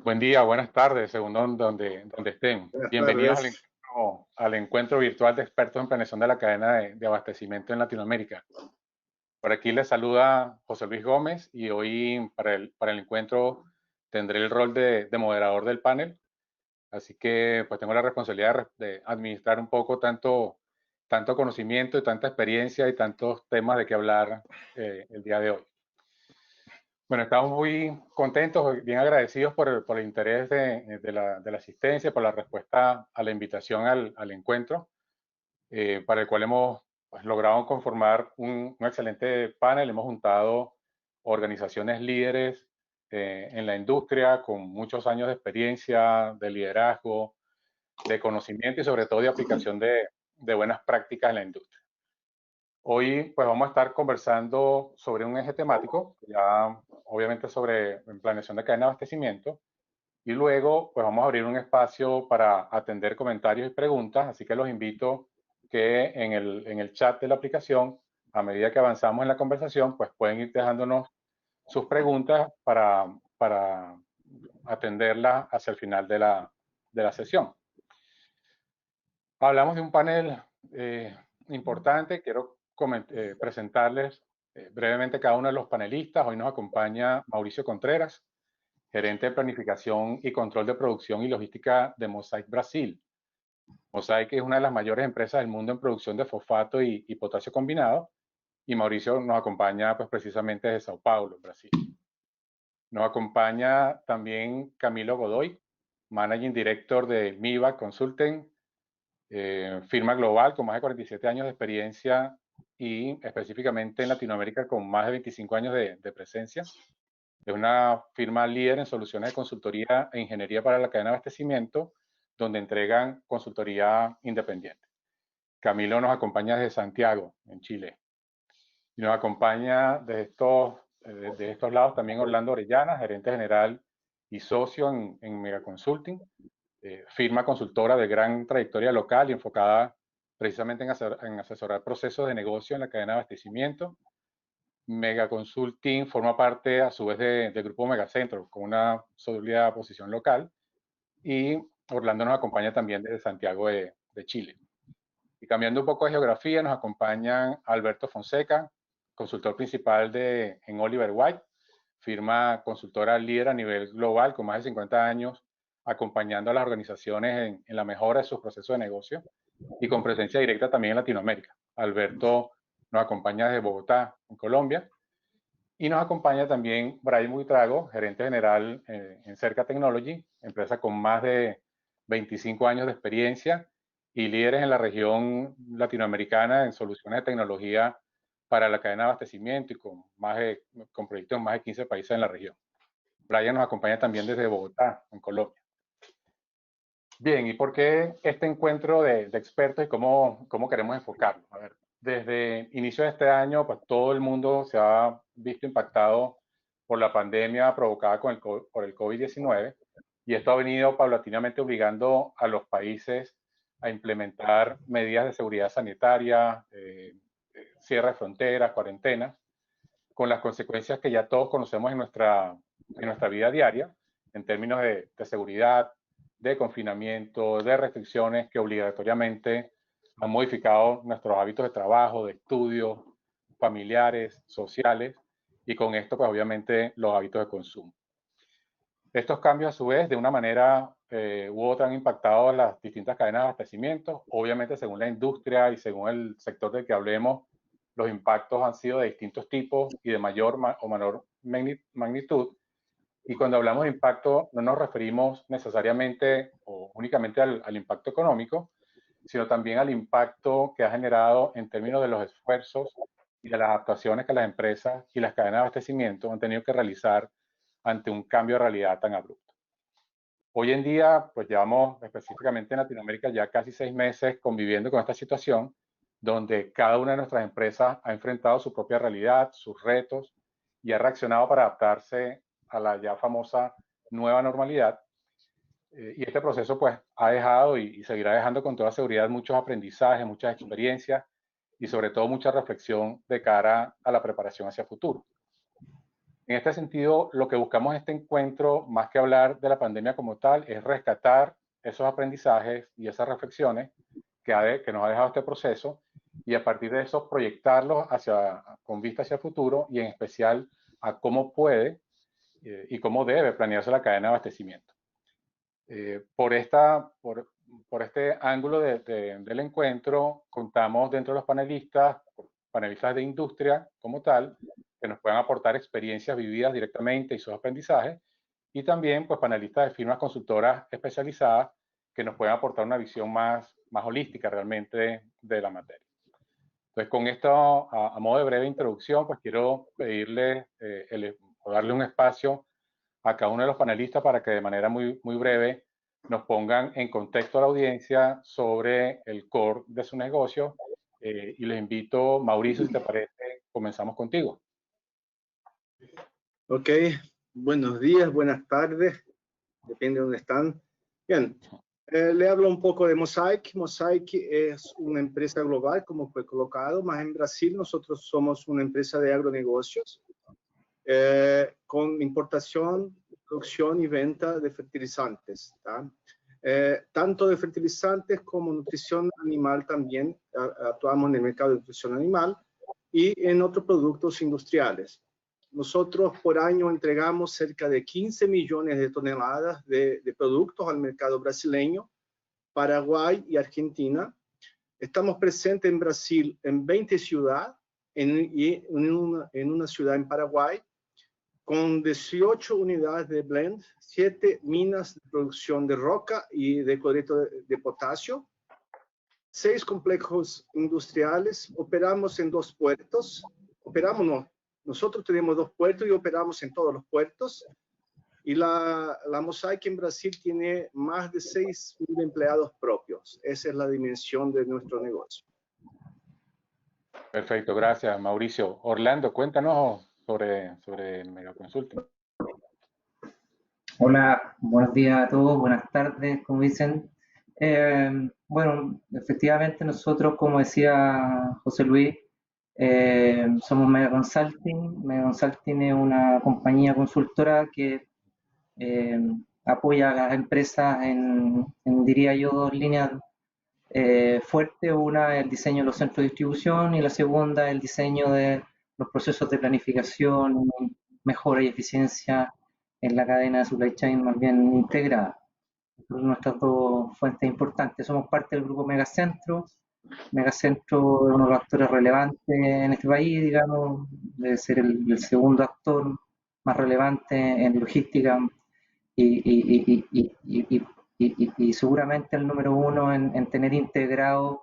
Buen día, buenas tardes, según donde estén. Buenas Bienvenidos tardes. al encuentro virtual de expertos en planeación de la cadena de abastecimiento en Latinoamérica. Por aquí les saluda José Luis Gómez y hoy para el encuentro tendré el rol de moderador del panel. Así que pues tengo la responsabilidad de administrar un poco tanto conocimiento y tanta experiencia y tantos temas de qué hablar el día de hoy. Bueno, estamos muy contentos, bien agradecidos por el interés de la asistencia, por la respuesta a la invitación al encuentro, para el cual hemos pues, logrado conformar un excelente panel. Hemos juntado organizaciones líderes en la industria con muchos años de experiencia, de liderazgo, de conocimiento y sobre todo de aplicación de buenas prácticas en la industria. Hoy pues vamos a estar conversando sobre un eje temático, ya obviamente sobre planeación de cadena de abastecimiento, y luego pues vamos a abrir un espacio para atender comentarios y preguntas, así que los invito que en el chat de la aplicación, a medida que avanzamos en la conversación, pues pueden ir dejándonos sus preguntas para atenderlas hacia el final de la sesión. Hablamos de un panel importante. Quiero presentarles brevemente cada uno de los panelistas. Hoy nos acompaña Mauricio Contreras, gerente de planificación y control de producción y logística de Mosaic Brasil. Mosaic es una de las mayores empresas del mundo en producción de fosfato y potasio combinado. Y Mauricio nos acompaña pues, precisamente desde Sao Paulo, Brasil. Nos acompaña también Camilo Godoy, Managing Director de MIVA Consulting, firma global con más de 47 años de experiencia y específicamente en Latinoamérica con más de 25 años de presencia. Es una firma líder en soluciones de consultoría e ingeniería para la cadena de abastecimiento, donde entregan consultoría independiente. Camilo nos acompaña desde Santiago, en Chile. Y nos acompaña de estos lados también Orlando Orellana, gerente general y socio en Mega Consulting, firma consultora de gran trayectoria local y enfocada precisamente en asesorar procesos de negocio en la cadena de abastecimiento. Mega Consulting forma parte a su vez del grupo Megacentro, con una sólida posición local. Y Orlando nos acompaña también desde Santiago de Chile. Y cambiando un poco de geografía, nos acompañan Alberto Fonseca, consultor principal en Oliver White, firma consultora líder a nivel global con más de 50 años, acompañando a las organizaciones en la mejora de sus procesos de negocio y con presencia directa también en Latinoamérica. Alberto nos acompaña desde Bogotá, en Colombia, y nos acompaña también Brian Buitrago, gerente general en Cerca Technology, empresa con más de 25 años de experiencia y líderes en la región latinoamericana en soluciones de tecnología para la cadena de abastecimiento y con proyectos en más de 15 países en la región. Brian nos acompaña también desde Bogotá, en Colombia. Bien, ¿y por qué este encuentro de expertos y cómo queremos enfocarlo? A ver, desde inicio de este año, pues todo el mundo se ha visto impactado por la pandemia provocada por el COVID-19 y esto ha venido paulatinamente obligando a los países a implementar medidas de seguridad sanitaria, cierre de fronteras, cuarentenas, con las consecuencias que ya todos conocemos en nuestra vida diaria, en términos de seguridad, de confinamiento, de restricciones que obligatoriamente han modificado nuestros hábitos de trabajo, de estudio, familiares, sociales, y con esto, pues obviamente, los hábitos de consumo. Estos cambios, a su vez, de una manera u otra han impactado a las distintas cadenas de abastecimiento. Obviamente, según la industria y según el sector del que hablemos, los impactos han sido de distintos tipos y de mayor o menor magnitud. Y cuando hablamos de impacto, no nos referimos necesariamente o únicamente al impacto económico, sino también al impacto que ha generado en términos de los esfuerzos y de las adaptaciones que las empresas y las cadenas de abastecimiento han tenido que realizar ante un cambio de realidad tan abrupto. Hoy en día, pues llevamos específicamente en Latinoamérica ya casi 6 meses conviviendo con esta situación, donde cada una de nuestras empresas ha enfrentado su propia realidad, sus retos, y ha reaccionado para adaptarse a la ya famosa nueva normalidad. Y este proceso pues ha dejado y seguirá dejando con toda seguridad muchos aprendizajes, muchas experiencias y sobre todo mucha reflexión de cara a la preparación hacia el futuro. En este sentido, lo que buscamos en este encuentro, más que hablar de la pandemia como tal, es rescatar esos aprendizajes y esas reflexiones que nos ha dejado este proceso, y a partir de eso proyectarlos con vista hacia el futuro, y en especial a cómo puede y cómo debe planearse la cadena de abastecimiento. Por este ángulo del encuentro, contamos dentro de los panelistas de industria como tal, que nos puedan aportar experiencias vividas directamente y sus aprendizajes, y también pues panelistas de firmas consultoras especializadas que nos puedan aportar una visión más holística realmente de la materia. Entonces, con esto, a modo de breve introducción, pues quiero pedirle o darle un espacio a cada uno de los panelistas para que de manera muy breve nos pongan en contexto a la audiencia sobre el core de su negocio. Y les invito, Mauricio, si te parece, comenzamos contigo. Ok, buenos días, buenas tardes, depende de dónde están. Bien, le hablo un poco de Mosaic. Mosaic es una empresa global, como fue colocado, más en Brasil nosotros somos una empresa de agronegocios con importación, producción y venta de fertilizantes, ¿tá? Tanto de fertilizantes como nutrición animal también. Actuamos en el mercado de nutrición animal y en otros productos industriales. Nosotros por año entregamos cerca de 15 millones de toneladas de productos al mercado brasileño, Paraguay y Argentina. Estamos presentes en Brasil en 20 ciudades y en una ciudad en Paraguay, con 18 unidades de blend, 7 minas de producción de roca y de cloreto de potasio, 6 complejos industriales. Operamos en 2 puertos. Nosotros tenemos 2 puertos y operamos en todos los puertos. Y la Mosaic en Brasil tiene más de 6.000 empleados propios. Esa es la dimensión de nuestro negocio. Perfecto, gracias, Mauricio. Orlando, cuéntanos sobre el Megaconsulting. Hola, buenos días a todos, buenas tardes, como dicen. Bueno, efectivamente nosotros, como decía José Luis, somos Megaconsulting. Megaconsulting es una compañía consultora que apoya a las empresas diría yo, 2 líneas fuertes. Una es el diseño de los centros de distribución y la segunda es el diseño de los procesos de planificación, mejora y eficiencia en la cadena de supply chain más bien integrada. Nuestras 2 fuentes importantes. Somos parte del grupo Megacentro. Megacentro es uno de los actores relevantes en este país, digamos, debe ser el segundo actor más relevante en logística y seguramente el número 1 en tener integrado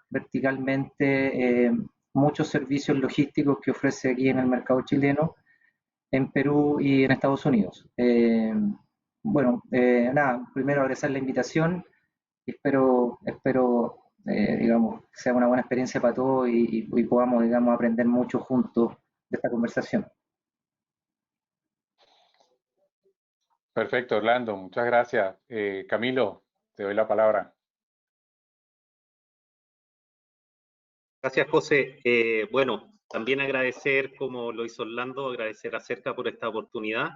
verticalmente muchos servicios logísticos que ofrece aquí en el mercado chileno, en Perú y en Estados Unidos. Nada, primero agradecer la invitación y espero digamos, que sea una buena experiencia para todos y podamos, digamos, aprender mucho juntos de esta conversación. Perfecto, Orlando, muchas gracias. Camilo, te doy la palabra. Gracias, José. Bueno, también agradecer, como lo hizo Orlando, agradecer a Cerca por esta oportunidad.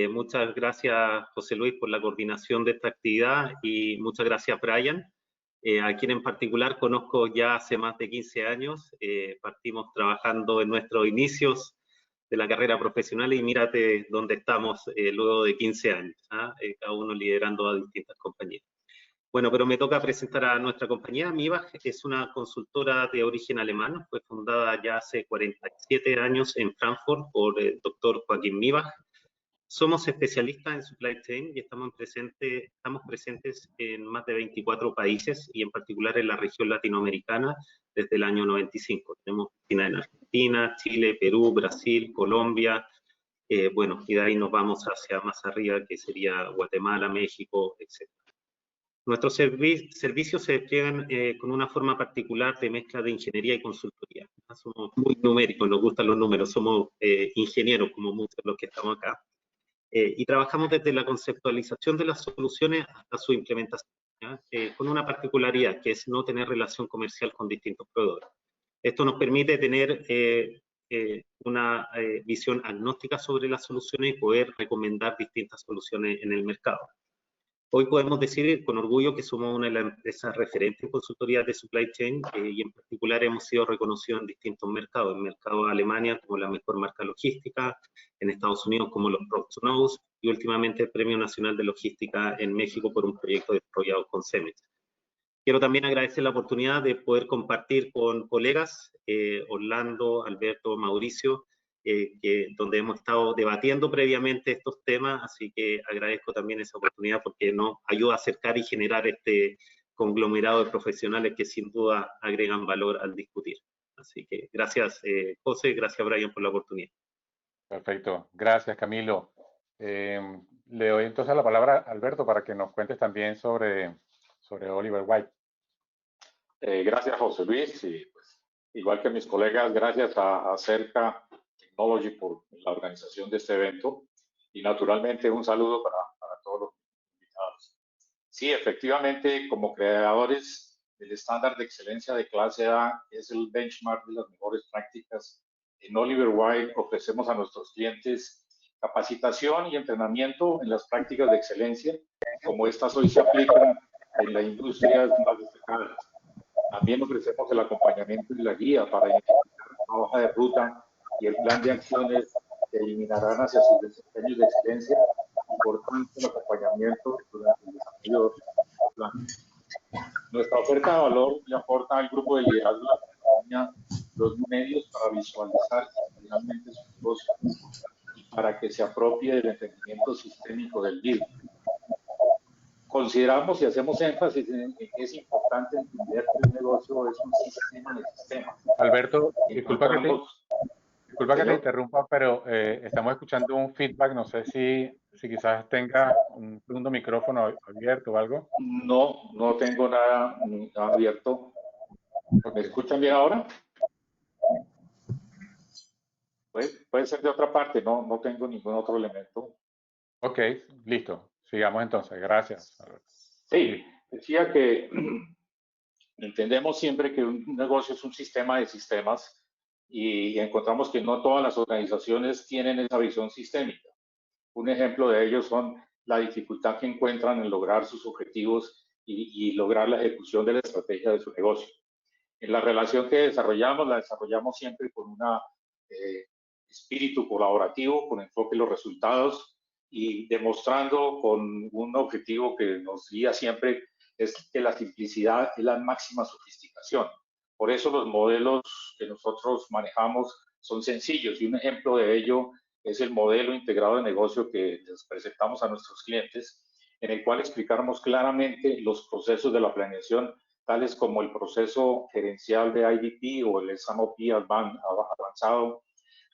Muchas gracias, José Luis, por la coordinación de esta actividad, y muchas gracias, Brian, a quien en particular conozco ya hace más de 15 años. Partimos trabajando en nuestros inicios de la carrera profesional y mírate dónde estamos luego de 15 años, cada uno liderando a distintas compañías. Bueno, pero me toca presentar a nuestra compañía. Mibach es una consultora de origen alemán, fue fundada ya hace 47 años en Frankfurt por el doctor Joaquín Mibach. Somos especialistas en supply chain y estamos presentes en más de 24 países y en particular en la región latinoamericana desde el año 95. Tenemos oficinas en Argentina, Chile, Perú, Brasil, Colombia, bueno, y de ahí nos vamos hacia más arriba, que sería Guatemala, México, etc. Nuestros servicios se despliegan con una forma particular de mezcla de ingeniería y consultoría. Somos muy numéricos, nos gustan los números, somos ingenieros como muchos de los que estamos acá. Y trabajamos desde la conceptualización de las soluciones hasta su implementación, con una particularidad que es no tener relación comercial con distintos proveedores. Esto nos permite tener una visión agnóstica sobre las soluciones y poder recomendar distintas soluciones en el mercado. Hoy podemos decir con orgullo que somos una de las empresas referentes en consultoría de supply chain y en particular hemos sido reconocidos en distintos mercados. En el mercado de Alemania como la mejor marca logística, en Estados Unidos como los Proud to Knows y últimamente el Premio Nacional de Logística en México por un proyecto desarrollado con Cemex. Quiero también agradecer la oportunidad de poder compartir con colegas, Orlando, Alberto, Mauricio, donde hemos estado debatiendo previamente estos temas, así que agradezco también esa oportunidad porque nos ayuda a acercar y generar este conglomerado de profesionales que sin duda agregan valor al discutir. Así que gracias José, gracias Brian por la oportunidad. Perfecto, gracias Camilo. Le doy entonces la palabra a Alberto para que nos cuentes también sobre Oliver Wyke. Gracias José Luis, y pues, igual que mis colegas, gracias a Cerca Technology por la organización de este evento y naturalmente un saludo para todos los invitados. Sí, efectivamente, como creadores del estándar de excelencia de clase A, que es el benchmark de las mejores prácticas, en Oliver Wyke ofrecemos a nuestros clientes capacitación y entrenamiento en las prácticas de excelencia, como estas hoy se aplican en la industria más destacadas. También ofrecemos el acompañamiento y la guía para identificar la hoja de ruta y el plan de acciones que eliminarán hacia sus desempeños de excelencia y por tanto el acompañamiento durante el desarrollo del plan. Nuestra oferta de valor le aporta al grupo de liderazgo de la compañía los medios para visualizar realmente su negocio y para que se apropie del entendimiento sistémico del líder. Consideramos y hacemos énfasis en que es importante entender que el negocio es un sistema de sistemas. Alberto, disculpa que te interrumpa, pero estamos escuchando un feedback. No sé si quizás tenga un segundo micrófono abierto o algo. No tengo nada abierto. ¿Me escuchan bien ahora? Puede ser de otra parte, no tengo ningún otro elemento. Ok, listo. Sigamos entonces. Gracias, Alberto. Sí, decía que entendemos siempre que un negocio es un sistema de sistemas y encontramos que no todas las organizaciones tienen esa visión sistémica. Un ejemplo de ello son la dificultad que encuentran en lograr sus objetivos y lograr la ejecución de la estrategia de su negocio. En la relación que desarrollamos, la desarrollamos siempre con un espíritu colaborativo, con enfoque en los resultados y demostrando con un objetivo que nos guía siempre, es que la simplicidad es la máxima sofisticación. Por eso los modelos que nosotros manejamos son sencillos y un ejemplo de ello es el modelo integrado de negocio que les presentamos a nuestros clientes, en el cual explicamos claramente los procesos de la planeación, tales como el proceso gerencial de IDP o el SAMOP avanzado,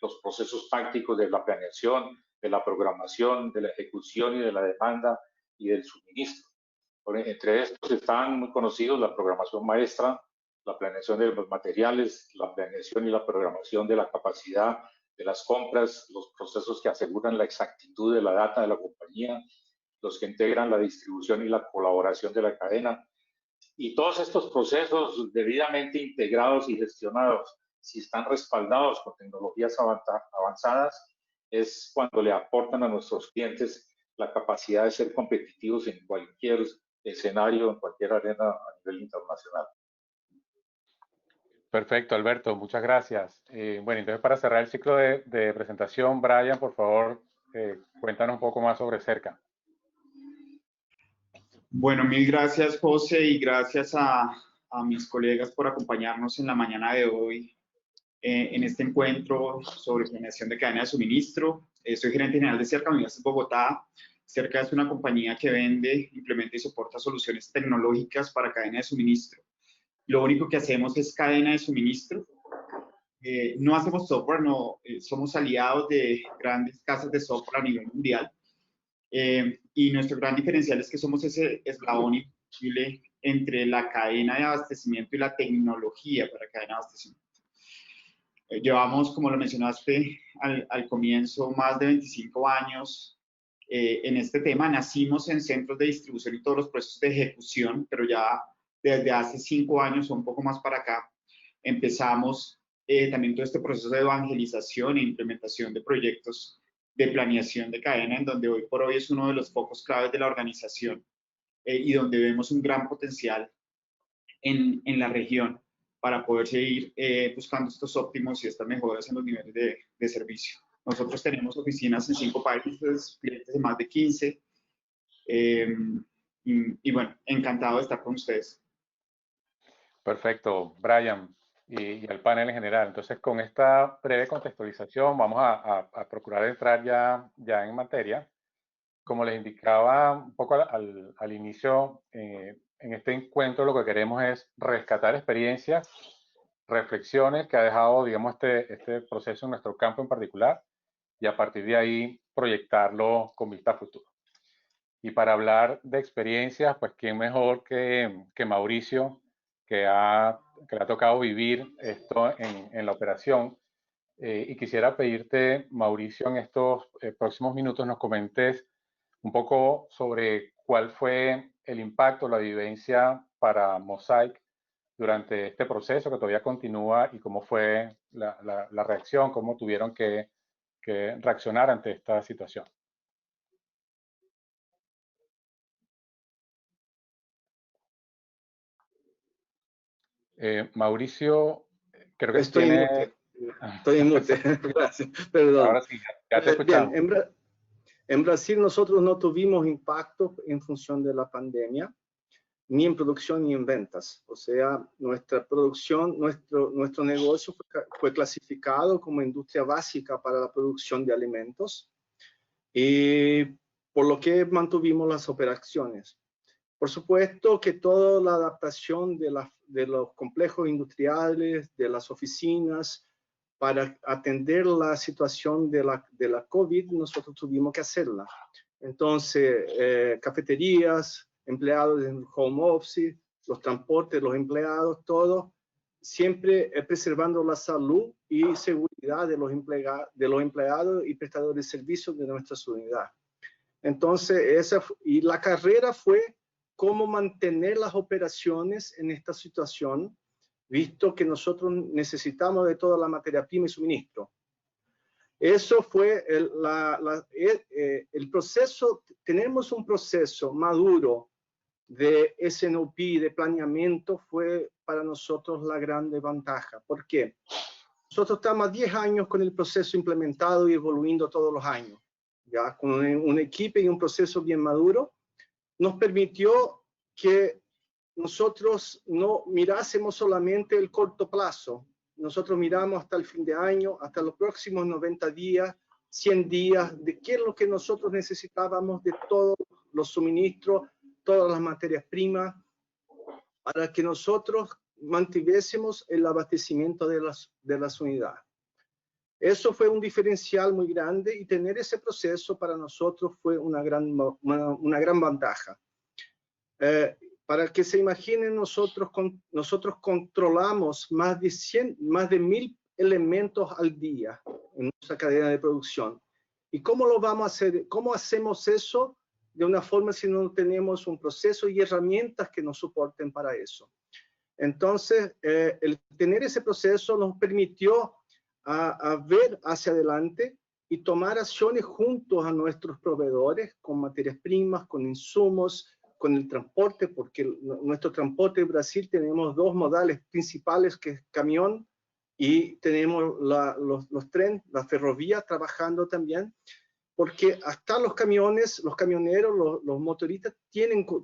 los procesos tácticos de la planeación, de la programación, de la ejecución y de la demanda y del suministro. Entre estos están muy conocidos la programación maestra, la planeación de los materiales, la planeación y la programación de la capacidad de las compras, los procesos que aseguran la exactitud de la data de la compañía, los que integran la distribución y la colaboración de la cadena. Y todos estos procesos debidamente integrados y gestionados, si están respaldados con tecnologías avanzadas, es cuando le aportan a nuestros clientes la capacidad de ser competitivos en cualquier escenario, en cualquier arena a nivel internacional. Perfecto, Alberto, muchas gracias. Bueno, entonces para cerrar el ciclo de presentación, Brian, por favor, cuéntanos un poco más sobre Cerca. Bueno, mil gracias, José, y gracias a mis colegas por acompañarnos en la mañana de hoy en este encuentro sobre planeación de cadena de suministro. Soy gerente general de Cerca, Universidad de Bogotá. Cerca es una compañía que vende, implementa y soporta soluciones tecnológicas para cadena de suministro. Lo único que hacemos es cadena de suministro. No hacemos software, no, somos aliados de grandes casas de software a nivel mundial. Y nuestro gran diferencial es que somos ese eslabón invisible entre la cadena de abastecimiento y la tecnología para cadena de abastecimiento. Llevamos, como lo mencionaste al comienzo, más de 25 años en este tema. Nacimos en centros de distribución y todos los procesos de ejecución, pero ya desde hace 5 años o un poco más para acá empezamos también todo este proceso de evangelización e implementación de proyectos de planeación de cadena, en donde hoy por hoy es uno de los focos claves de la organización y donde vemos un gran potencial en la región para poder seguir buscando estos óptimos y estas mejoras en los niveles de servicio. Nosotros tenemos oficinas en 5 países, clientes de más de 15, y bueno, encantado de estar con ustedes. Perfecto, Brian, y al panel en general. Entonces, con esta breve contextualización, vamos a procurar entrar ya en materia. Como les indicaba un poco al inicio, en este encuentro lo que queremos es rescatar experiencias, reflexiones que ha dejado, digamos, este proceso en nuestro campo en particular, y a partir de ahí proyectarlo con vista a futuro. Y para hablar de experiencias, pues quién mejor que Mauricio, que le ha tocado vivir esto en la operación. Y quisiera pedirte, Mauricio, en estos próximos minutos nos comentes un poco sobre cuál fue el impacto, la vivencia para Mosaic durante este proceso que todavía continúa y cómo fue la reacción, cómo tuvieron que reaccionar ante esta situación. Mauricio, creo que Estoy tiene... en mute. Estoy en mute. Gracias. Perdón. Ahora sí, ya te escuchamos. Bien, en Brasil nosotros no tuvimos impacto en función de la pandemia, ni en producción ni en ventas. O sea, nuestra producción, nuestro negocio fue clasificado como industria básica para la producción de alimentos, y por lo que mantuvimos las operaciones. Por supuesto que toda la adaptación de los complejos industriales, de las oficinas, para atender la situación de la COVID, nosotros tuvimos que hacerla. Entonces, cafeterías, empleados en home office, los transportes, los empleados, todo, siempre preservando la salud y seguridad de los empleados y prestadores de servicios de nuestra unidad. Entonces, y la carrera fue cómo mantener las operaciones en esta situación, visto que nosotros necesitamos de toda la materia prima y suministro. Eso fue el proceso. Tenemos un proceso maduro de SNOP, de planeamiento, fue para nosotros la gran ventaja. ¿Por qué? Nosotros estamos a 10 años con el proceso implementado y evoluyendo todos los años, ya con un equipo y un proceso bien maduro. Nos permitió que nosotros no mirásemos solamente el corto plazo. Nosotros miramos hasta el fin de año, hasta los próximos 90 días, 100 días, de qué es lo que nosotros necesitábamos de todos los suministros, todas las materias primas, para que nosotros mantuviésemos el abastecimiento de las unidades. Eso fue un diferencial muy grande, y tener ese proceso para nosotros fue una gran ventaja. Para que se imaginen, nosotros controlamos más de 1000 elementos al día en nuestra cadena de producción. ¿Y cómo lo vamos a hacer? ¿Cómo hacemos eso de una forma si no tenemos un proceso y herramientas que nos soporten para eso? Entonces, el tener ese proceso nos permitió a ver hacia adelante y tomar acciones juntos a nuestros proveedores, con materias primas, con insumos, con el transporte, porque nuestro transporte en Brasil tenemos 2 modales principales, que es camión, y tenemos los trenes, la ferrovía trabajando también, porque hasta los camiones, los camioneros, los motoristas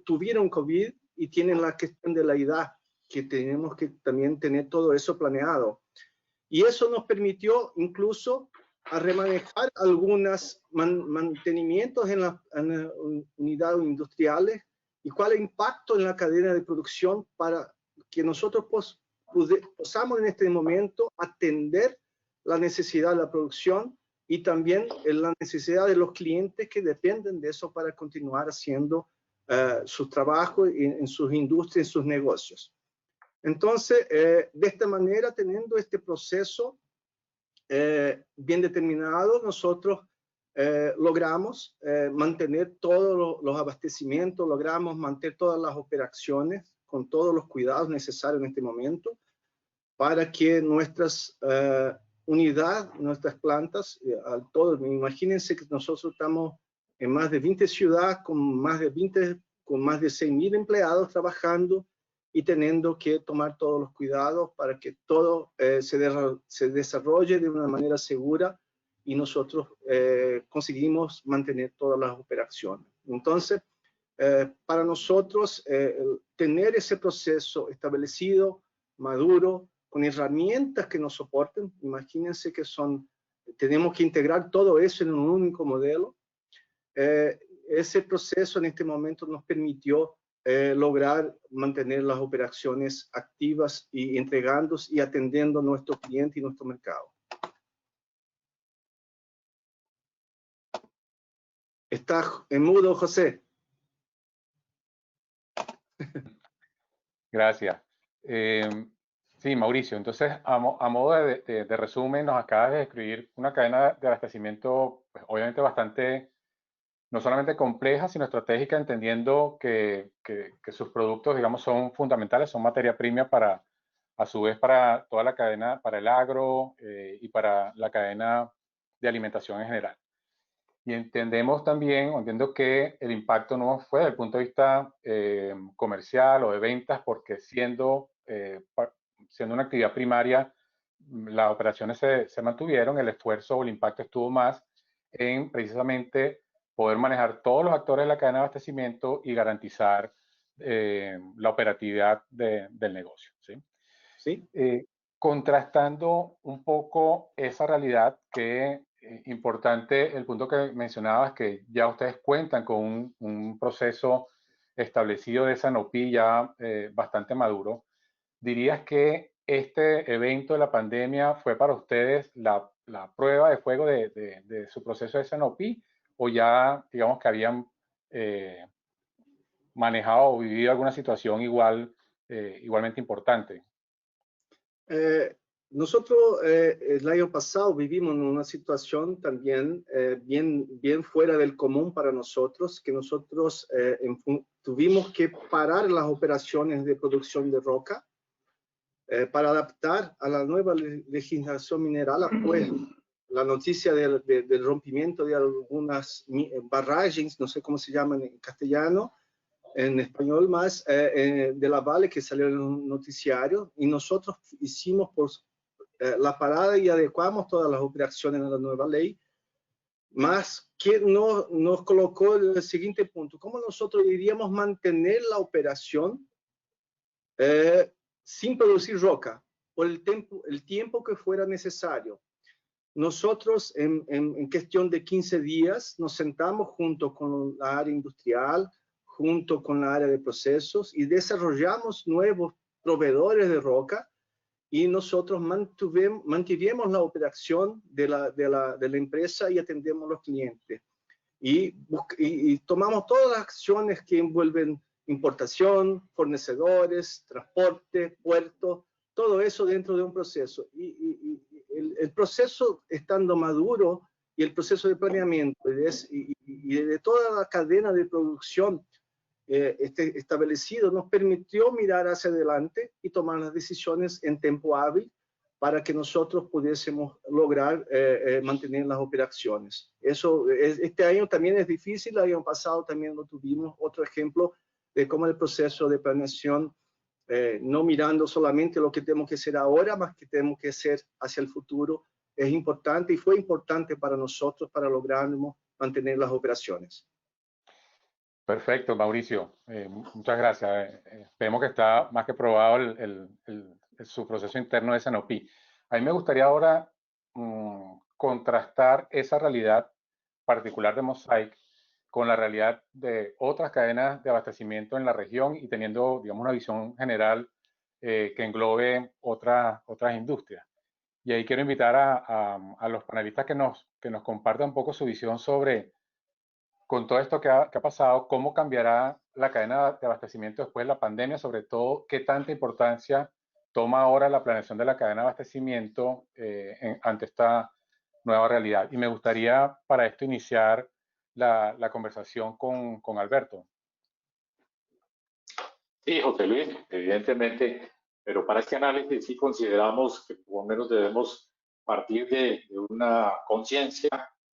tuvieron COVID y tienen la cuestión de la edad, que tenemos que también tener todo eso planeado. Y eso nos permitió incluso a remanejar algunos mantenimientos en las unidades industriales, y cuál es el impacto en la cadena de producción para que nosotros podamos en este momento atender la necesidad de la producción y también la necesidad de los clientes que dependen de eso para continuar haciendo su trabajo en sus industrias, en sus negocios. Entonces, de esta manera, teniendo este proceso bien determinado, nosotros logramos mantener todos los abastecimientos, logramos mantener todas las operaciones con todos los cuidados necesarios en este momento. para que nuestras unidades, nuestras plantas, al todo, imagínense que nosotros estamos en más de 20 ciudades con más de 6.000 empleados trabajando y teniendo que tomar todos los cuidados para que todo se desarrolle de una manera segura y nosotros conseguimos mantener todas las operaciones. Entonces, para nosotros, tener ese proceso establecido, maduro, con herramientas que nos soporten, imagínense que tenemos que integrar todo eso en un único modelo. Ese proceso en este momento nos permitió lograr mantener las operaciones activas y entregando y atendiendo a nuestros clientes y nuestro mercado. Está en mudo, José. Gracias. Sí, Mauricio, entonces a modo de resumen, nos acabas de describir una cadena de abastecimiento, pues, obviamente bastante, no solamente compleja, sino estratégica, entendiendo que sus productos, digamos, son fundamentales, son materia prima para, a su vez, para toda la cadena, para el agro y para la cadena de alimentación en general. Y entendemos también, entiendo que el impacto no fue desde el punto de vista comercial o de ventas, porque siendo una actividad primaria, las operaciones se mantuvieron, el esfuerzo o el impacto estuvo más en precisamente poder manejar todos los actores de la cadena de abastecimiento y garantizar la operatividad del negocio. ¿Sí? ¿Sí? Contrastando un poco esa realidad, que importante el punto que mencionabas, que ya ustedes cuentan con un proceso establecido de Sanofi ya bastante maduro. ¿Dirías que este evento de la pandemia fue para ustedes la prueba de fuego de su proceso de Sanofi, o ya digamos que habían manejado o vivido alguna situación igualmente importante? Nosotros el año pasado vivimos en una situación también bien fuera del común para nosotros, que nosotros tuvimos que parar las operaciones de producción de roca para adaptar a la nueva legislación mineral, pues la noticia del rompimiento de algunas barragens, no sé cómo se llaman en castellano, en español más, de la Vale, que salió en un noticiario, y nosotros hicimos la parada y adecuamos todas las operaciones a la nueva ley, más que nos colocó el siguiente punto: ¿cómo nosotros iríamos mantener la operación sin producir roca por el tiempo que fuera necesario? Nosotros en cuestión de 15 días nos sentamos junto con la área industrial, junto con la área de procesos, y desarrollamos nuevos proveedores de roca, y nosotros mantuvimos la operación de la empresa y atendemos a los clientes. Y tomamos todas las acciones que envuelven importación, fornecedores, transporte, puerto, todo eso dentro de un proceso. Y el proceso estando maduro, y el proceso de planeamiento y de toda la cadena de producción establecido, nos permitió mirar hacia adelante y tomar las decisiones en tiempo hábil para que nosotros pudiésemos lograr mantener las operaciones. Este año también es difícil, el año pasado también lo tuvimos, otro ejemplo de cómo el proceso de planeación, no mirando solamente lo que tenemos que hacer ahora, más que tenemos que hacer hacia el futuro, es importante, y fue importante para nosotros para lograr mantener las operaciones. Perfecto, Mauricio. Muchas gracias. Vemos que está más que probado su proceso interno de Sanofi. A mí me gustaría ahora contrastar esa realidad particular de Mosaic con la realidad de otras cadenas de abastecimiento en la región, y teniendo, digamos, una visión general que englobe otras industrias. Y ahí quiero invitar a los panelistas que nos compartan un poco su visión sobre, con todo esto que ha pasado, cómo cambiará la cadena de abastecimiento después de la pandemia, sobre todo qué tanta importancia toma ahora la planeación de la cadena de abastecimiento ante esta nueva realidad. Y me gustaría para esto iniciar la conversación con Alberto. Sí, José Luis, evidentemente Pero para este análisis sí consideramos que por lo menos debemos partir de una conciencia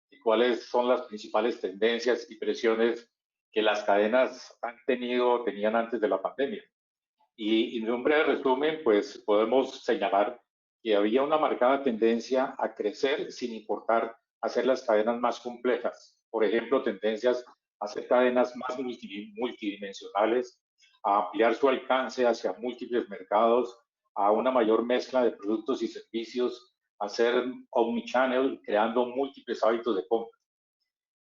de cuáles son las principales tendencias y presiones que las cadenas han tenido o tenían antes de la pandemia. Y en un breve resumen, pues podemos señalar que había una marcada tendencia a crecer sin importar hacer las cadenas más complejas. Por ejemplo, tendencias a hacer cadenas más multidimensionales, a ampliar su alcance hacia múltiples mercados, a una mayor mezcla de productos y servicios, a ser omnichannel, creando múltiples hábitos de compra.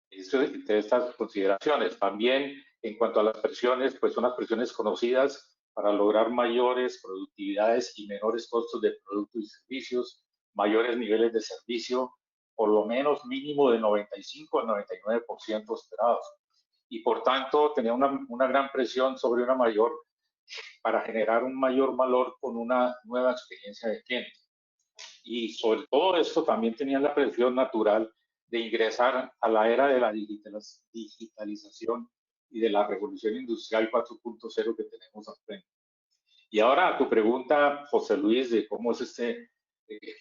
Eso entre estas consideraciones. También en cuanto a las presiones, pues son las presiones conocidas para lograr mayores productividades y menores costos de productos y servicios, mayores niveles de servicio, por lo menos mínimo de 95 al 99% esperados. Y por tanto, tenía una gran presión sobre una mayor, para generar un mayor valor con una nueva experiencia de cliente. Y sobre todo esto también tenían la presión natural de ingresar a la era de la digitalización y de la revolución industrial 4.0 que tenemos al frente. Y ahora a tu pregunta, José Luis, de cómo es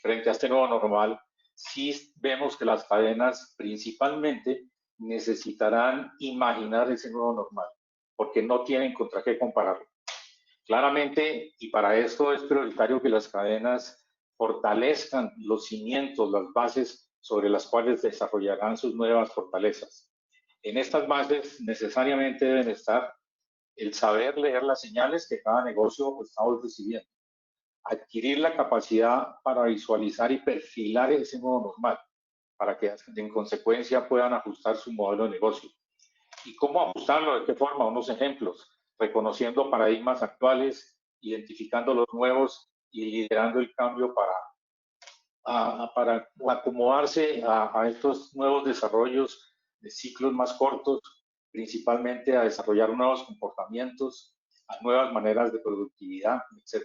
frente a este nuevo normal, sí vemos que las cadenas principalmente necesitarán imaginar ese nuevo normal, porque no tienen contra qué compararlo. Claramente, y para esto es prioritario que las cadenas fortalezcan los cimientos, las bases sobre las cuales desarrollarán sus nuevas fortalezas. En estas bases necesariamente deben estar el saber leer las señales que cada negocio estamos recibiendo, adquirir la capacidad para visualizar y perfilar ese nuevo normal, para que en consecuencia puedan ajustar su modelo de negocio. ¿Y cómo ajustarlo? ¿De qué forma? Unos ejemplos, reconociendo paradigmas actuales, identificando los nuevos y liderando el cambio para acomodarse a estos nuevos desarrollos de ciclos más cortos, principalmente a desarrollar nuevos comportamientos, a nuevas maneras de productividad, etc.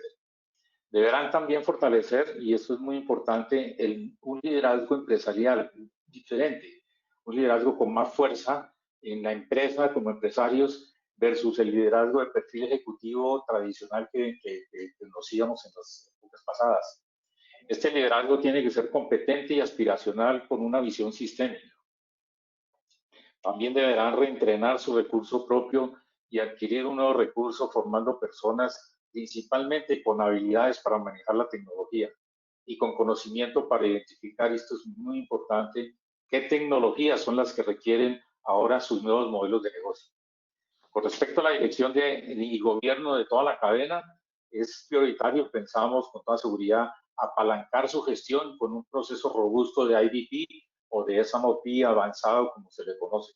Deberán también fortalecer, y esto es muy importante, un liderazgo empresarial diferente, un liderazgo con más fuerza en la empresa como empresarios versus el liderazgo de perfil ejecutivo tradicional que conocíamos en las épocas pasadas. Este liderazgo tiene que ser competente y aspiracional con una visión sistémica. También deberán reentrenar su recurso propio y adquirir un nuevo recurso formando personas principalmente con habilidades para manejar la tecnología y con conocimiento para identificar, esto es muy importante, qué tecnologías son las que requieren ahora sus nuevos modelos de negocio. Con respecto a la dirección y gobierno de toda la cadena, es prioritario, pensamos con toda seguridad, apalancar su gestión con un proceso robusto de IBP o de SMOP avanzado, como se le conoce.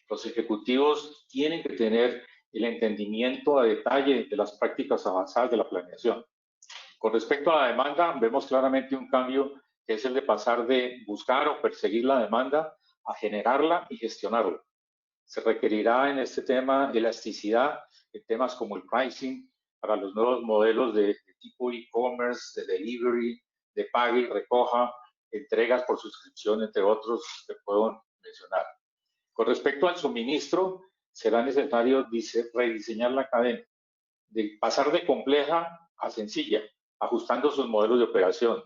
Los ejecutivos tienen que tener el entendimiento a detalle de las prácticas avanzadas de la planeación. Con respecto a la demanda, vemos claramente un cambio que es el de pasar de buscar o perseguir la demanda a generarla y gestionarla. Se requerirá en este tema elasticidad en temas como el pricing para los nuevos modelos de tipo e-commerce, de delivery, de pague y recoja, entregas por suscripción, entre otros que puedo mencionar. Con respecto al suministro, será necesario rediseñar la cadena, de pasar de compleja a sencilla, ajustando sus modelos de operación.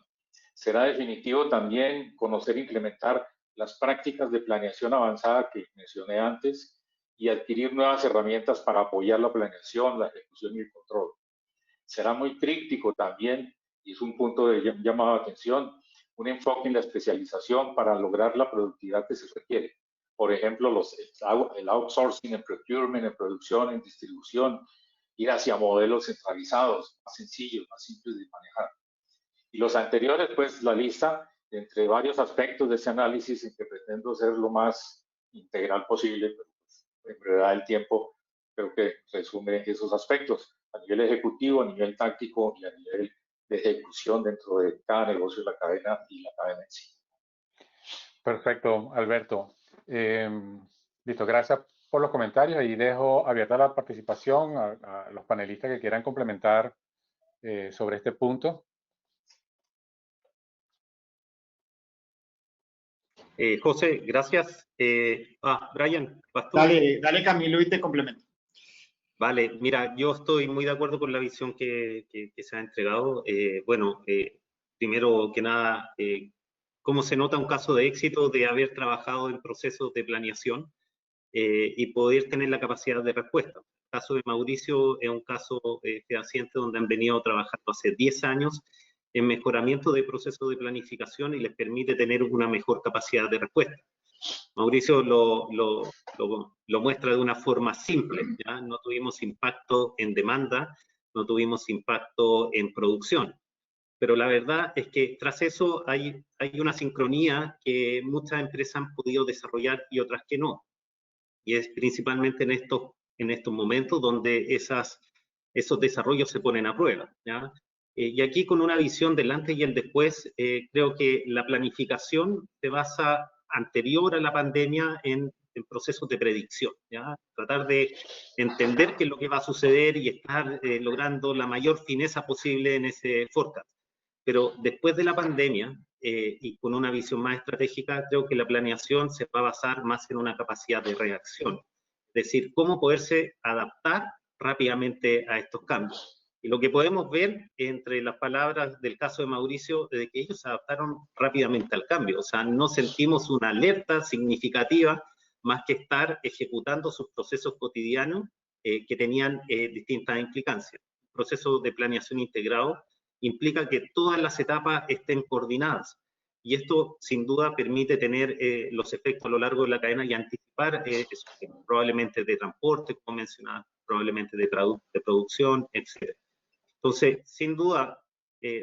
Será definitivo también conocer e implementar las prácticas de planeación avanzada que mencioné antes y adquirir nuevas herramientas para apoyar la planeación, la ejecución y el control. Será muy crítico también, y es un punto de llamado de atención, un enfoque en la especialización para lograr la productividad que se requiere. Por ejemplo, el outsourcing en procurement, en producción, en distribución, ir hacia modelos centralizados, más sencillos, más simples de manejar. Y los anteriores, pues la lista, entre varios aspectos de ese análisis en que pretendo ser lo más integral posible, pero pues, en brevedad del tiempo, creo que resume esos aspectos a nivel ejecutivo, a nivel táctico y a nivel de ejecución dentro de cada negocio de la cadena y la cadena en sí. Perfecto, Alberto. Listo, gracias por los comentarios y dejo abierta la participación a los panelistas que quieran complementar sobre este punto. José, gracias. Brian, vas tú. Dale, Camilo, y te complemento. Vale, mira, yo estoy muy de acuerdo con la visión que se ha entregado. Primero que nada, cómo se nota un caso de éxito de haber trabajado en procesos de planeación y poder tener la capacidad de respuesta. El caso de Mauricio es un caso fehaciente donde han venido trabajando hace 10 años en mejoramiento de procesos de planificación y les permite tener una mejor capacidad de respuesta. Mauricio lo muestra de una forma simple, ¿ya? No tuvimos impacto en demanda, no tuvimos impacto en producción, pero la verdad es que tras eso hay una sincronía que muchas empresas han podido desarrollar y otras que no, y es principalmente en estos momentos donde esos desarrollos se ponen a prueba, ¿ya? Y aquí con una visión del antes y el después, creo que la planificación se basa anterior a la pandemia en procesos de predicción, ¿ya? Tratar de entender qué es lo que va a suceder y estar logrando la mayor fineza posible en ese forecast. Pero después de la pandemia y con una visión más estratégica, creo que la planeación se va a basar más en una capacidad de reacción. Es decir, cómo poderse adaptar rápidamente a estos cambios. Y lo que podemos ver entre las palabras del caso de Mauricio, es que ellos se adaptaron rápidamente al cambio. O sea, no sentimos una alerta significativa más que estar ejecutando sus procesos cotidianos que tenían distintas implicancias. Proceso de planeación integrado implica que todas las etapas estén coordinadas. Y esto, sin duda, permite tener los efectos a lo largo de la cadena y anticipar probablemente de transporte, como mencionaba, probablemente de producción, etc. Entonces, sin duda,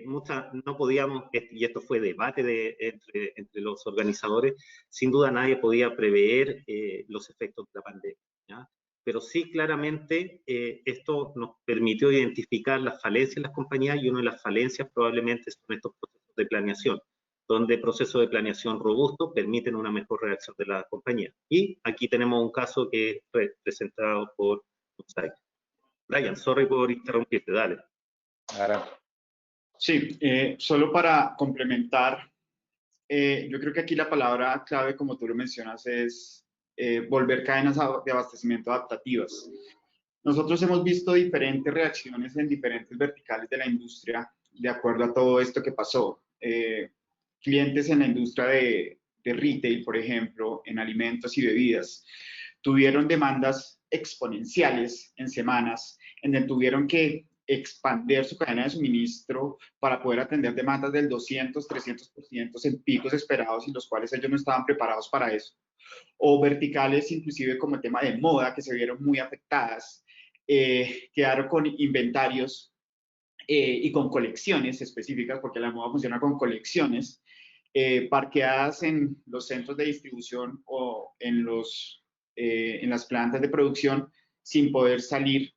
no podíamos, y esto fue debate entre los organizadores, sin duda nadie podía prever los efectos de la pandemia, ¿ya? Pero sí claramente esto nos permitió identificar las falencias de las compañías y una de las falencias probablemente son estos procesos de planeación, donde procesos de planeación robustos permiten una mejor reacción de la compañía. Y aquí tenemos un caso que es presentado por Mosaic. Brian, sorry por interrumpirte, dale. Sí, solo para complementar, yo creo que aquí la palabra clave, como tú lo mencionas, es volver cadenas de abastecimiento adaptativas. Nosotros hemos visto diferentes reacciones en diferentes verticales de la industria de acuerdo a todo esto que pasó. Clientes en la industria de retail, por ejemplo, en alimentos y bebidas, tuvieron demandas exponenciales en semanas, en donde tuvieron que expandir su cadena de suministro para poder atender demandas del 200, 300% en picos esperados y los cuales ellos no estaban preparados para eso. O verticales inclusive como el tema de moda, que se vieron muy afectadas, quedaron con inventarios y con colecciones específicas, porque la moda funciona con colecciones, parqueadas en los centros de distribución o en las plantas de producción sin poder salir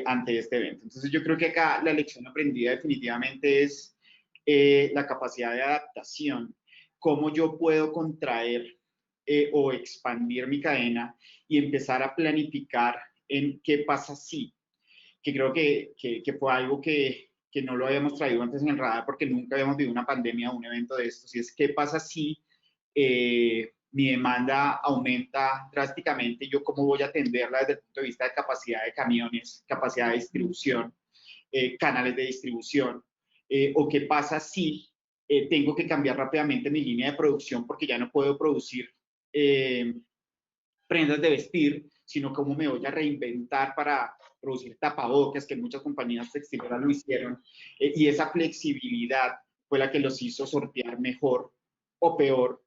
ante este evento. Entonces yo creo que acá la lección aprendida definitivamente es la capacidad de adaptación, cómo yo puedo contraer o expandir mi cadena y empezar a planificar en qué pasa si, que creo que fue algo que no lo habíamos traído antes en el radar porque nunca habíamos vivido una pandemia o un evento de estos, y es qué pasa si mi demanda aumenta drásticamente y yo cómo voy a atenderla desde el punto de vista de capacidad de camiones, capacidad de distribución, canales de distribución, o qué pasa si tengo que cambiar rápidamente mi línea de producción porque ya no puedo producir prendas de vestir, sino cómo me voy a reinventar para producir tapabocas, que muchas compañías textileras lo hicieron, y esa flexibilidad fue la que los hizo sortear mejor o peor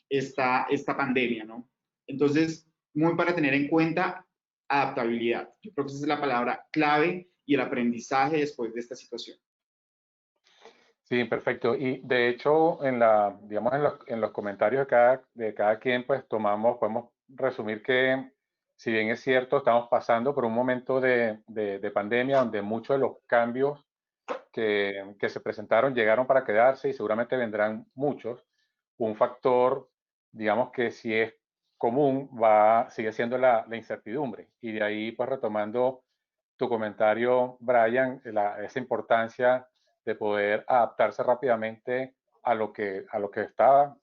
esta pandemia, ¿no? Entonces, muy para tener en cuenta adaptabilidad. Yo creo que esa es la palabra clave y el aprendizaje después de esta situación. Sí, perfecto. Y de hecho, digamos, en los comentarios de cada quien, pues podemos resumir que, si bien es cierto, estamos pasando por un momento de pandemia donde muchos de los cambios que se presentaron llegaron para quedarse y seguramente vendrán muchos. Un factor, digamos, que si es común, sigue siendo la incertidumbre. Y de ahí, pues retomando tu comentario, Brian, esa importancia de poder adaptarse rápidamente a lo que está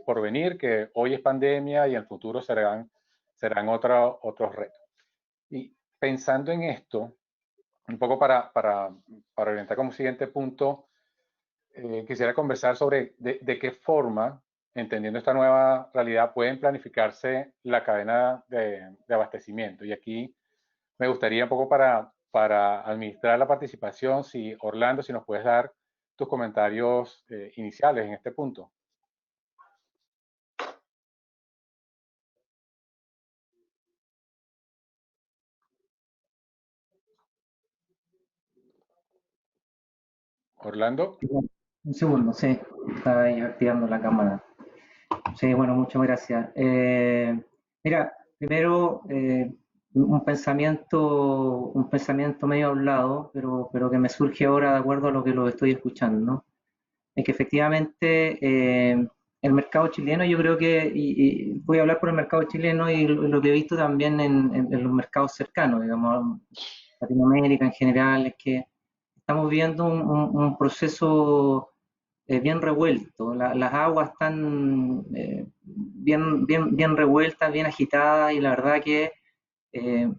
por venir, que hoy es pandemia y en el futuro serán otros retos. Y pensando en esto, un poco para orientar como siguiente punto, quisiera conversar sobre de qué forma, entendiendo esta nueva realidad, pueden planificarse la cadena de abastecimiento. Y aquí me gustaría un poco para administrar la participación, si Orlando, si nos puedes dar tus comentarios iniciales en este punto. Orlando. Un segundo, sí, estaba ahí activando la cámara. Sí, bueno, muchas gracias. Mira, primero un pensamiento medio hablado, pero que me surge ahora de acuerdo a lo que lo estoy escuchando, ¿no? Es que efectivamente el mercado chileno, yo creo que, y voy a hablar por el mercado chileno y lo que he visto también en los mercados cercanos, digamos, Latinoamérica en general, es que estamos viendo un proceso bien revuelto. Las aguas están bien revueltas, bien agitadas, y la verdad que eh,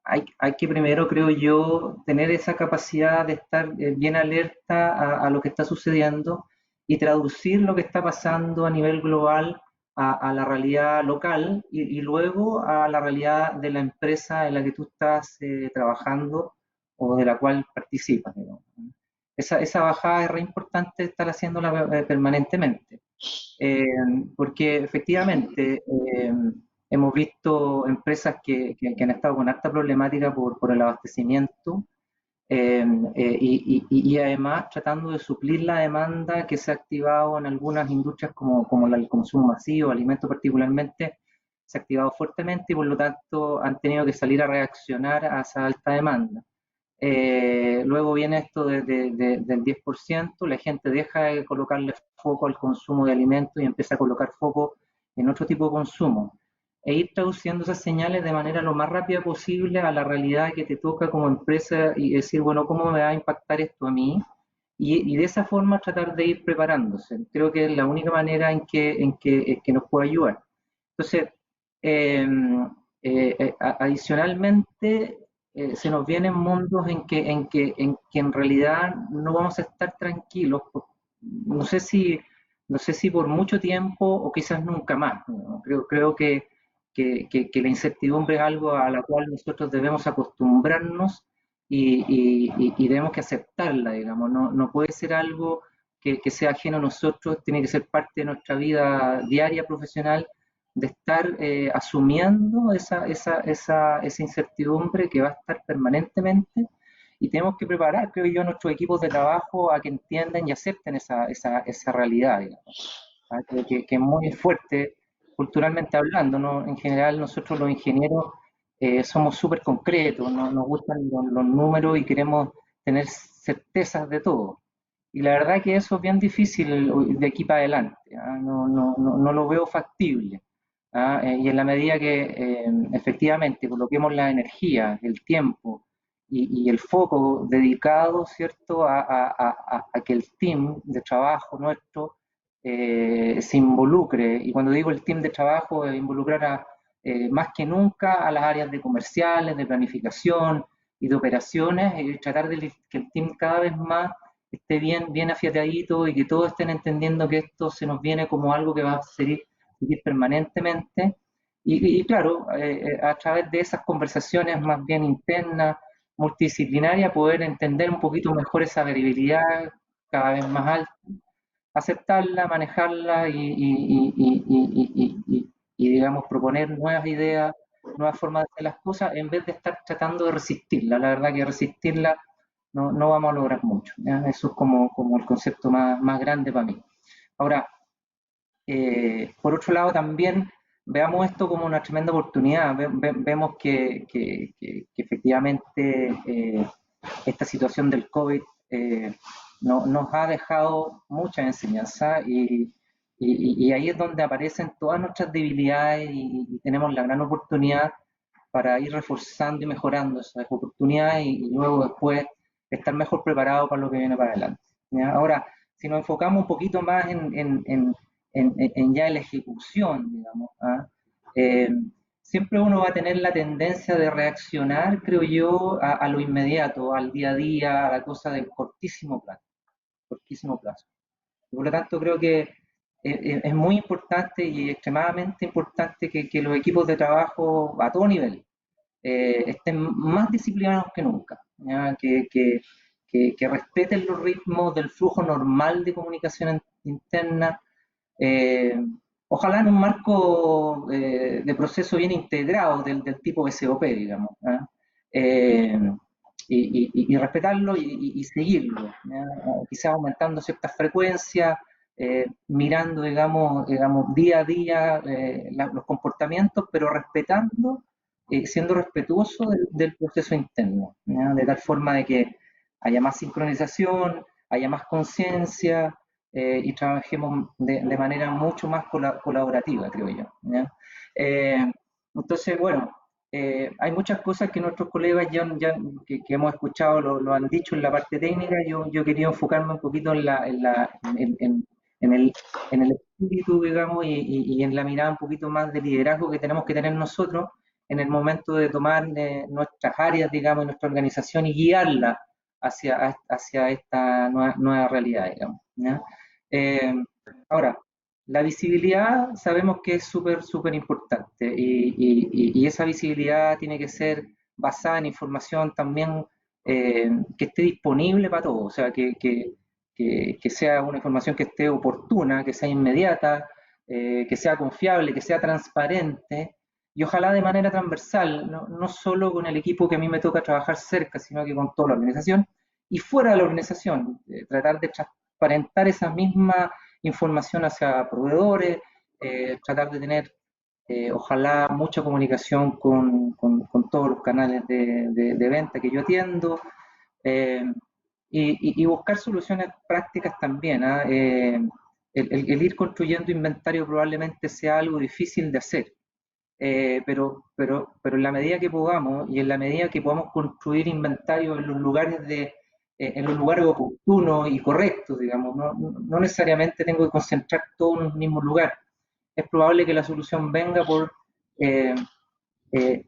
hay que primero, creo yo, tener esa capacidad de estar bien alerta a lo que está sucediendo y traducir lo que está pasando a nivel global a la realidad local y luego a la realidad de la empresa en la que tú estás trabajando o de la cual participas, digamos. Esa bajada es re importante estar haciéndola permanentemente, eh, porque efectivamente hemos visto empresas que han estado con alta problemática por el abastecimiento y además tratando de suplir la demanda que se ha activado en algunas industrias como el consumo masivo, alimentos particularmente, se ha activado fuertemente y por lo tanto han tenido que salir a reaccionar a esa alta demanda. Luego viene esto del 10%, la gente deja de colocarle foco al consumo de alimentos y empieza a colocar foco en otro tipo de consumo. E ir traduciendo esas señales de manera lo más rápida posible a la realidad que te toca como empresa y decir, bueno, ¿cómo me va a impactar esto a mí? Y de esa forma tratar de ir preparándose. Creo que es la única manera en que nos puede ayudar. Entonces, eh, adicionalmente, se nos vienen mundos en que en realidad no vamos a estar tranquilos, no sé si por mucho tiempo o quizás nunca más, ¿no? Creo que la incertidumbre es algo a la cual nosotros debemos acostumbrarnos y debemos que aceptarla, digamos, no puede ser algo que sea ajeno a nosotros, tiene que ser parte de nuestra vida diaria profesional de estar asumiendo esa incertidumbre que va a estar permanentemente y tenemos que preparar, creo yo, a nuestros equipos de trabajo a que entiendan y acepten esa realidad, digamos, que es muy fuerte culturalmente hablando, ¿no? En general nosotros los ingenieros somos súper concretos, ¿no? Nos gustan los números y queremos tener certezas de todo. Y la verdad que eso es bien difícil de aquí para adelante, ¿ah? No lo veo factible. ¿Ah? Y en la medida que efectivamente coloquemos la energía, el tiempo y el foco dedicado, ¿cierto?, a que el team de trabajo nuestro se involucre, y cuando digo el team de trabajo, involucrar más que nunca a las áreas de comerciales, de planificación y de operaciones, y tratar de que el team cada vez más esté bien afiatadito y que todos estén entendiendo que esto se nos viene como algo que va a seguir permanentemente. Y claro, a través de esas conversaciones más bien internas, multidisciplinarias, poder entender un poquito mejor esa variabilidad cada vez más alta, aceptarla, manejarla y digamos, proponer nuevas ideas, nuevas formas de hacer las cosas, en vez de estar tratando de resistirla. La verdad que resistirla no vamos a lograr mucho, ¿ya? Eso es como el concepto más grande para mí. Ahora, por otro lado, también veamos esto como una tremenda oportunidad. Vemos que efectivamente esta situación del COVID nos ha dejado mucha enseñanza y ahí es donde aparecen todas nuestras debilidades y tenemos la gran oportunidad para ir reforzando y mejorando esas oportunidades y luego después estar mejor preparado para lo que viene para adelante, ¿ya? Ahora, si nos enfocamos un poquito más en ya la ejecución, digamos, ¿ah? siempre uno va a tener la tendencia de reaccionar, creo yo, a lo inmediato, al día a día, a la cosa del cortísimo plazo. Cortísimo plazo. Por lo tanto, creo que es muy importante y extremadamente importante que los equipos de trabajo a todo nivel estén más disciplinados que nunca, ¿ya? Que respeten los ritmos del flujo normal de comunicación interna, eh, ojalá en un marco de proceso bien integrado del tipo SOP, digamos, ¿ya? Y respetarlo y seguirlo, ¿ya? Quizás aumentando ciertas frecuencias, mirando, digamos, día a día los comportamientos, pero respetando, siendo respetuoso del proceso interno, ¿ya? De tal forma de que haya más sincronización, haya más conciencia, y trabajemos de manera mucho más colaborativa, creo yo, ¿ya? Entonces, bueno, hay muchas cosas que nuestros colegas que hemos escuchado lo han dicho en la parte técnica. Yo quería enfocarme un poquito en el espíritu, digamos, y en la mirada un poquito más de liderazgo que tenemos que tener nosotros en el momento de tomar nuestras áreas, digamos, nuestra organización y guiarla hacia esta nueva realidad, digamos, ¿ya? Ahora, la visibilidad sabemos que es súper importante y esa visibilidad tiene que ser basada en información también que esté disponible para todos, o sea, que sea una información que esté oportuna, que sea inmediata, que sea confiable, que sea transparente y ojalá de manera transversal, no solo con el equipo que a mí me toca trabajar cerca, sino que con toda la organización y fuera de la organización, tratar de transparentar esa misma información hacia proveedores, tratar de tener, ojalá, mucha comunicación con todos los canales de venta que yo atiendo, eh, y buscar soluciones prácticas también, ¿ah? El ir construyendo inventario probablemente sea algo difícil de hacer, pero en la medida que podamos y en la medida que podamos construir inventario en los lugares oportunos y correctos, digamos, no necesariamente tengo que concentrar todo en un mismo lugar. Es probable que la solución venga por eh, eh,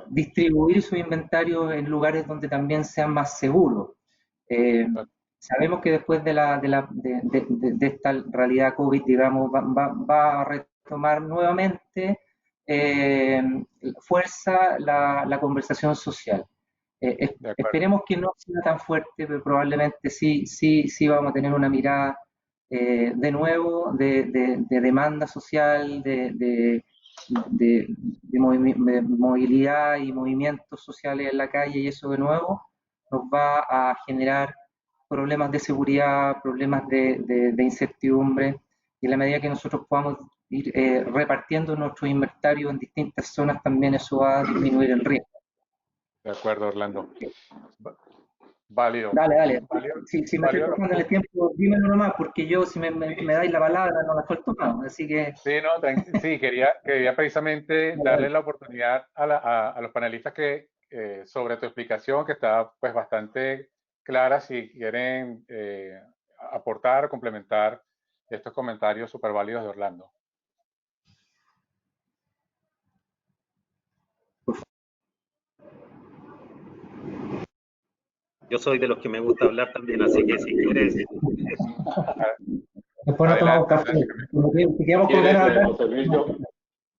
distribuir su inventario en lugares donde también sean más seguros. Eh, Sabemos que después de esta realidad COVID, digamos, va a retomar nuevamente fuerza la conversación social. Esperemos que no sea tan fuerte, pero probablemente sí vamos a tener una mirada de nuevo de demanda social, de movilidad y movimientos sociales en la calle, y eso de nuevo nos va a generar problemas de seguridad, problemas de incertidumbre, y en la medida que nosotros podamos ir repartiendo nuestro inventario en distintas zonas, también eso va a disminuir el riesgo. De acuerdo, Orlando. Válido. Dale. Válido. Si me estoy pasando el tiempo, dímelo nomás, porque yo, si me dais la palabra, no la suelto más. Así que. Sí, no, sí, quería precisamente darle la oportunidad a los panelistas que sobre tu explicación, que está pues bastante clara, si quieren aportar o complementar estos comentarios súper válidos de Orlando. Yo soy de los que me gusta hablar también, así que si quieres. Después no tomamos café.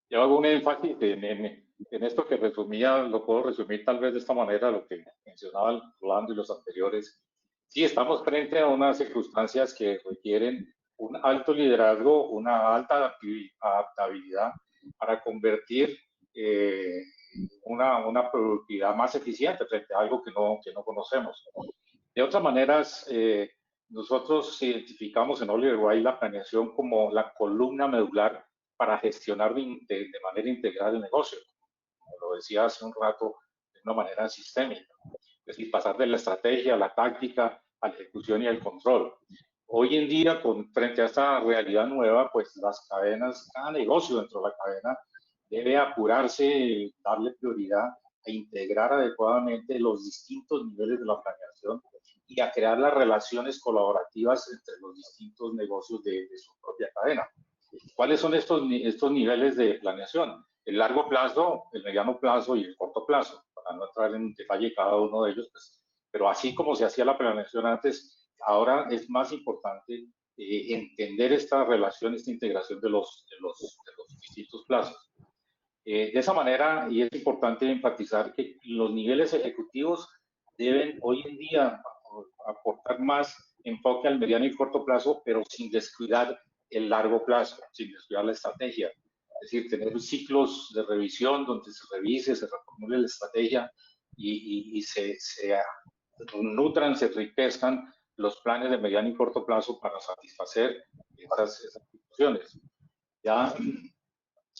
Yo hago un énfasis en esto que resumía, lo puedo resumir tal vez de esta manera, lo que mencionaba Orlando y los anteriores. Sí, estamos frente a unas circunstancias que requieren un alto liderazgo, una alta adaptabilidad para convertir una productividad más eficiente frente a algo que no conocemos. De otras maneras, nosotros identificamos en Oliver Wyman la planeación como la columna medular para gestionar de manera integral el negocio, como lo decía hace un rato, de una manera sistémica. Es decir, pasar de la estrategia a la táctica, a la ejecución y al control. Hoy en día, frente a esta realidad nueva, pues las cadenas, cada negocio dentro de la cadena debe apurarse, darle prioridad a integrar adecuadamente los distintos niveles de la planeación y a crear las relaciones colaborativas entre los distintos negocios de su propia cadena. ¿Cuáles son estos niveles de planeación? el largo plazo, el mediano plazo y el corto plazo, para no entrar en detalle cada uno de ellos, pues, pero así como se hacía la planeación antes, ahora es más importante entender esta relación, esta integración de los distintos plazos. De esa manera, y es importante enfatizar que los niveles ejecutivos deben hoy en día aportar más enfoque al mediano y corto plazo, pero sin descuidar el largo plazo, sin descuidar la estrategia. Es decir, tener ciclos de revisión donde se revise, se reformule la estrategia y se nutran, se enriquezcan los planes de mediano y corto plazo para satisfacer esas situaciones. Ya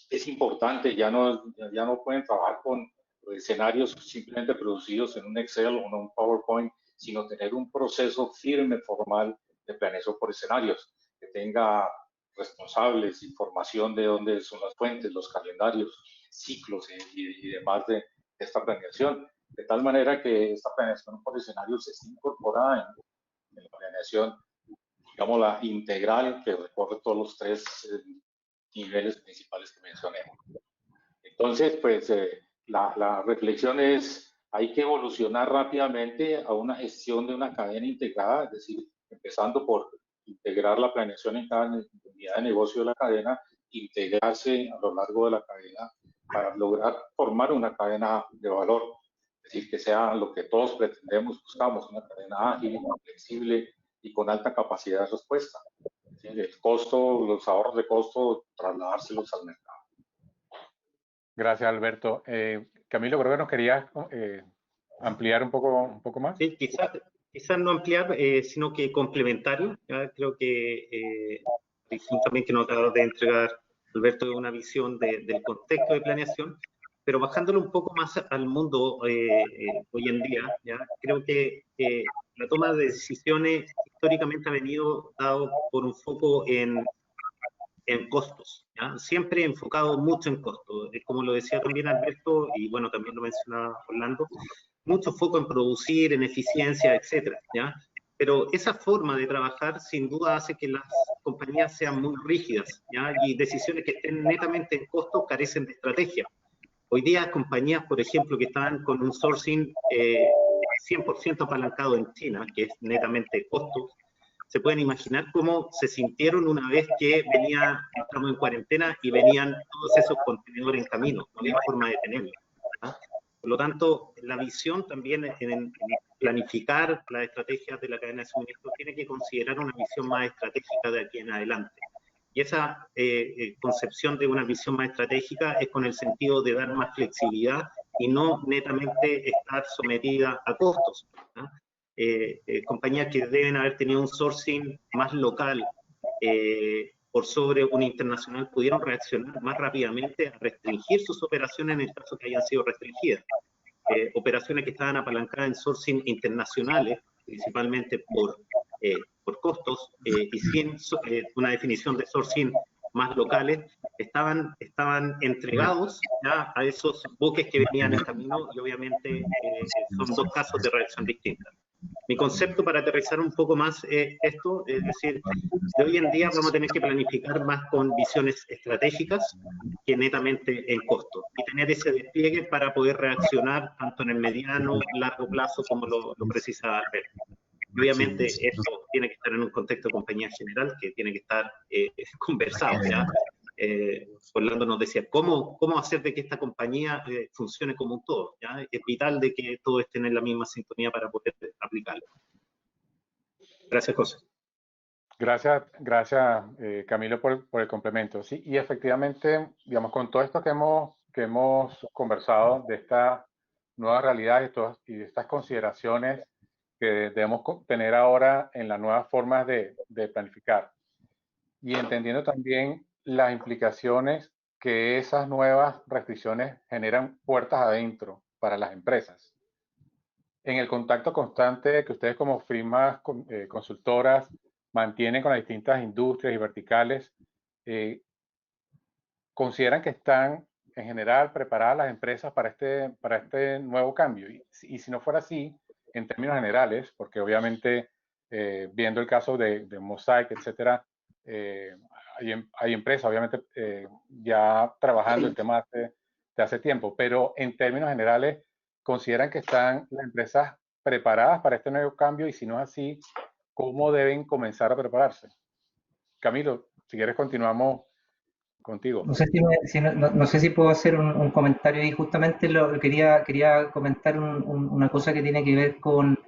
es importante, ya no pueden trabajar con escenarios simplemente producidos en un Excel o en un PowerPoint, sino tener un proceso firme, formal de planeación por escenarios, que tenga responsables, información de dónde son las fuentes, los calendarios, ciclos y demás de esta planeación, de tal manera que esta planeación por escenarios esté incorporada en la planeación, digamos, la integral que recorre todos los tres niveles principales que mencioné. Entonces, pues la reflexión es, hay que evolucionar rápidamente a una gestión de una cadena integrada, es decir, empezando por integrar la planeación en cada unidad de negocio de la cadena, integrarse a lo largo de la cadena para lograr formar una cadena de valor, es decir, que sea lo que todos pretendemos, buscamos, una cadena ágil, flexible y con alta capacidad de respuesta. Es decir, el costo, los ahorros de costo, trasladárselos al mercado. Gracias, Alberto. Camilo, creo que nos querías ampliar un poco más. Sí, quizás no ampliar, sino que complementario. ¿Ya? Creo que la visión también que nos acaba de entregar Alberto es una visión del contexto de planeación, pero bajándolo un poco más al mundo hoy en día, ¿ya? Creo que la toma de decisiones históricamente ha venido dado por un foco en costos, ¿ya? Siempre enfocado mucho en costos, como lo decía también Alberto, y bueno, también lo mencionaba Orlando, mucho foco en producir, en eficiencia, etcétera, ¿ya? Pero esa forma de trabajar sin duda hace que las compañías sean muy rígidas, ¿ya? Y decisiones que estén netamente en costos carecen de estrategia. Hoy día compañías, por ejemplo, que están con un sourcing 100% apalancado en China, que es netamente costos, se pueden imaginar cómo se sintieron una vez que entramos en cuarentena y venían todos esos contenedores en camino, no había forma de tenerlos. ¿Ah? Por lo tanto, la visión también en planificar las estrategias de la cadena de suministro tiene que considerar una visión más estratégica de aquí en adelante. Y esa concepción de una visión más estratégica es con el sentido de dar más flexibilidad y no netamente estar sometida a costos. ¿no? Compañías que deben haber tenido un sourcing más local por sobre un internacional pudieron reaccionar más rápidamente a restringir sus operaciones en el caso que hayan sido restringidas. Operaciones que estaban apalancadas en sourcing internacionales, principalmente por costos y sin una definición de sourcing más locales, estaban entregados ya a esos buques que venían en camino y obviamente son dos casos de reacción distintas. Mi concepto para aterrizar un poco más esto, es decir, de hoy en día vamos a tener que planificar más con visiones estratégicas que netamente en costo y tener ese despliegue para poder reaccionar tanto en el mediano, largo plazo como lo precisa Alberto. Y obviamente esto tiene que estar en un contexto de compañía general que tiene que estar conversado, ¿ya? Orlando nos decía, ¿cómo hacer de que esta compañía funcione como un todo? ¿ya? Es vital de que todos estén en la misma sintonía para poder aplicarlo. Gracias, José. Gracias, Camilo, por el complemento. Sí, y efectivamente, digamos, con todo esto que hemos conversado de esta nueva realidad y de estas consideraciones que debemos tener ahora en las nuevas formas de planificar, y entendiendo también las implicaciones que esas nuevas restricciones generan puertas adentro para las empresas. En el contacto constante que ustedes como firmas consultoras mantienen con las distintas industrias y verticales, ¿consideran que están en general preparadas las empresas para este nuevo cambio? Y si no fuera así, en términos generales, porque obviamente viendo el caso de Mosaic, etcétera, hay empresas, obviamente, ya trabajando el tema de hace tiempo, pero en términos generales, ¿consideran que están las empresas preparadas para este nuevo cambio? Y si no es así, ¿cómo deben comenzar a prepararse? Camilo, si quieres continuamos contigo. No sé no sé si puedo hacer un comentario ahí. Justamente quería comentar una cosa que tiene que ver con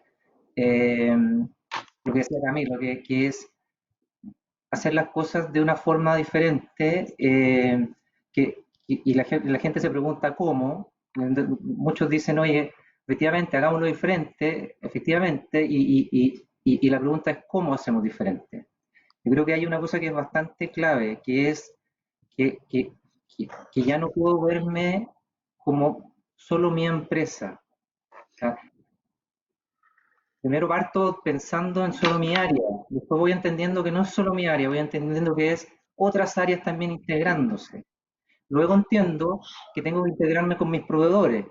lo que decía Camilo, que es hacer las cosas de una forma diferente, y la gente se pregunta cómo. Muchos dicen, oye, efectivamente, hagámoslo diferente, efectivamente, y la pregunta es cómo hacemos diferente. Yo creo que hay una cosa que es bastante clave, que es que ya no puedo verme como solo mi empresa. O sea, primero parto pensando en solo mi área, después voy entendiendo que no es solo mi área, voy entendiendo que es otras áreas también integrándose. Luego entiendo que tengo que integrarme con mis proveedores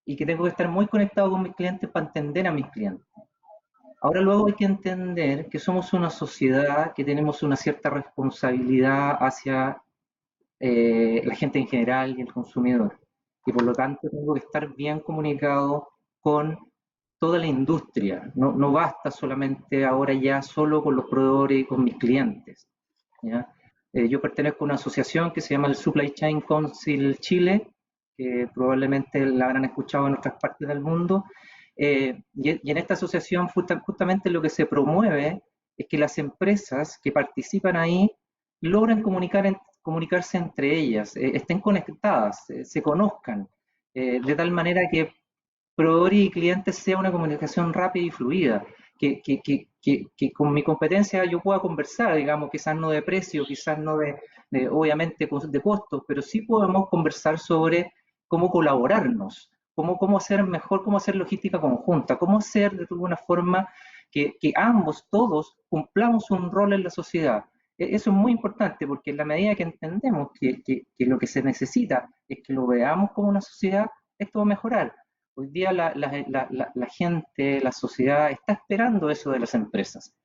y que tengo que estar muy conectado con mis clientes para entender a mis clientes. Ahora luego hay que entender que somos una sociedad que tenemos una cierta responsabilidad hacia la gente en general y el consumidor. Y por lo tanto tengo que estar bien comunicado con toda la industria. No basta solamente ahora ya solo con los proveedores y con mis clientes. ¿Ya? Yo pertenezco a una asociación que se llama el Supply Chain Council Chile, que probablemente la habrán escuchado en otras partes del mundo. Y en esta asociación justamente lo que se promueve es que las empresas que participan ahí logren comunicarse entre ellas, estén conectadas, se conozcan, de tal manera que proveedores y clientes sea una comunicación rápida y fluida, que con mi competencia yo pueda conversar, digamos, quizás no de precio, quizás no obviamente de costos, pero sí podemos conversar sobre cómo colaborarnos, cómo hacer mejor, cómo hacer logística conjunta, cómo hacer de alguna forma que ambos, todos, cumplamos un rol en la sociedad. Eso es muy importante porque en la medida que entendemos que lo que se necesita es que lo veamos como una sociedad, esto va a mejorar. Hoy día la gente, la sociedad está esperando eso de las empresas,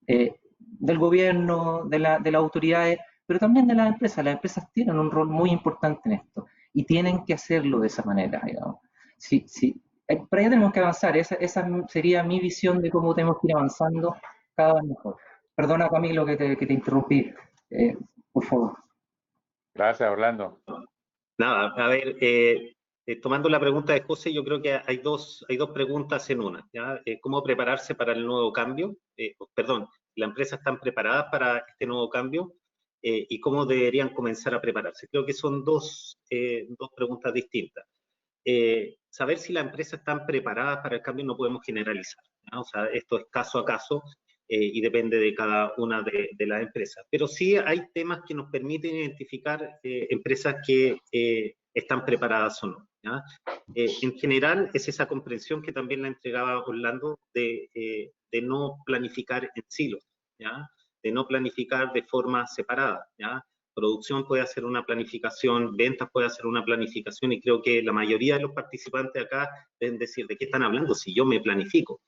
del gobierno, de las autoridades, pero también de las empresas. Las empresas tienen un rol muy importante en esto y tienen que hacerlo de esa manera, digamos. Sí, para allá tenemos que avanzar. Esa sería mi visión de cómo tenemos que ir avanzando cada vez mejor. Perdona, Camilo, que te interrumpí. Por favor. Gracias, Orlando. Nada, a ver, tomando la pregunta de José, yo creo que hay dos preguntas en una. ¿Ya? ¿Cómo prepararse para el nuevo cambio? Perdón, ¿la empresa están preparadas para este nuevo cambio? ¿Y cómo deberían comenzar a prepararse? Creo que son dos preguntas distintas. Saber si las empresas están preparadas para el cambio no podemos generalizar, ¿no? O sea, esto es caso a caso y depende de cada una de las empresas. Pero sí hay temas que nos permiten identificar empresas que están preparadas o no, ¿ya? En general es esa comprensión que también la entregaba Orlando de no planificar en silos, ¿ya? De no planificar de forma separada, ¿ya? Producción puede hacer una planificación, ventas puede hacer una planificación, y creo que la mayoría de los participantes acá deben decir, ¿de qué están hablando si yo me planifico?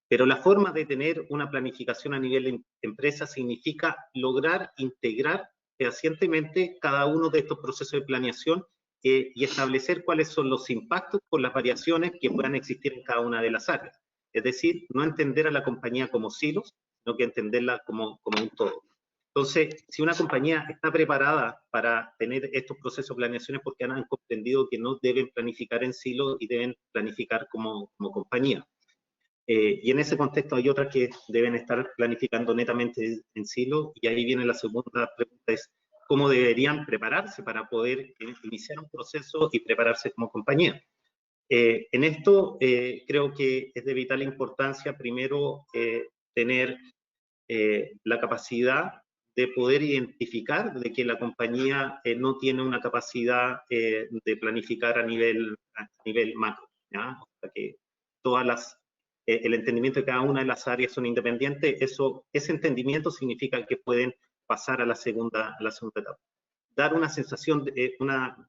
Pero la forma de tener una planificación a nivel de empresa significa lograr integrar fehacientemente cada uno de estos procesos de planeación y establecer cuáles son los impactos por las variaciones que puedan existir en cada una de las áreas. Es decir, no entender a la compañía como silos, sino que entenderla como un todo. Entonces, si una compañía está preparada para tener estos procesos de planeación es porque han comprendido que no deben planificar en silos y deben planificar como compañía. Y en ese contexto hay otras que deben estar planificando netamente en silos, y ahí viene la segunda pregunta, es cómo deberían prepararse para poder iniciar un proceso y prepararse como compañía. En esto creo que es de vital importancia primero tener la capacidad de poder identificar de que la compañía no tiene una capacidad de planificar a nivel macro, ¿ya? O sea, que el entendimiento de cada una de las áreas son independientes. Ese entendimiento significa que pueden pasar a la segunda etapa. Dar una sensación,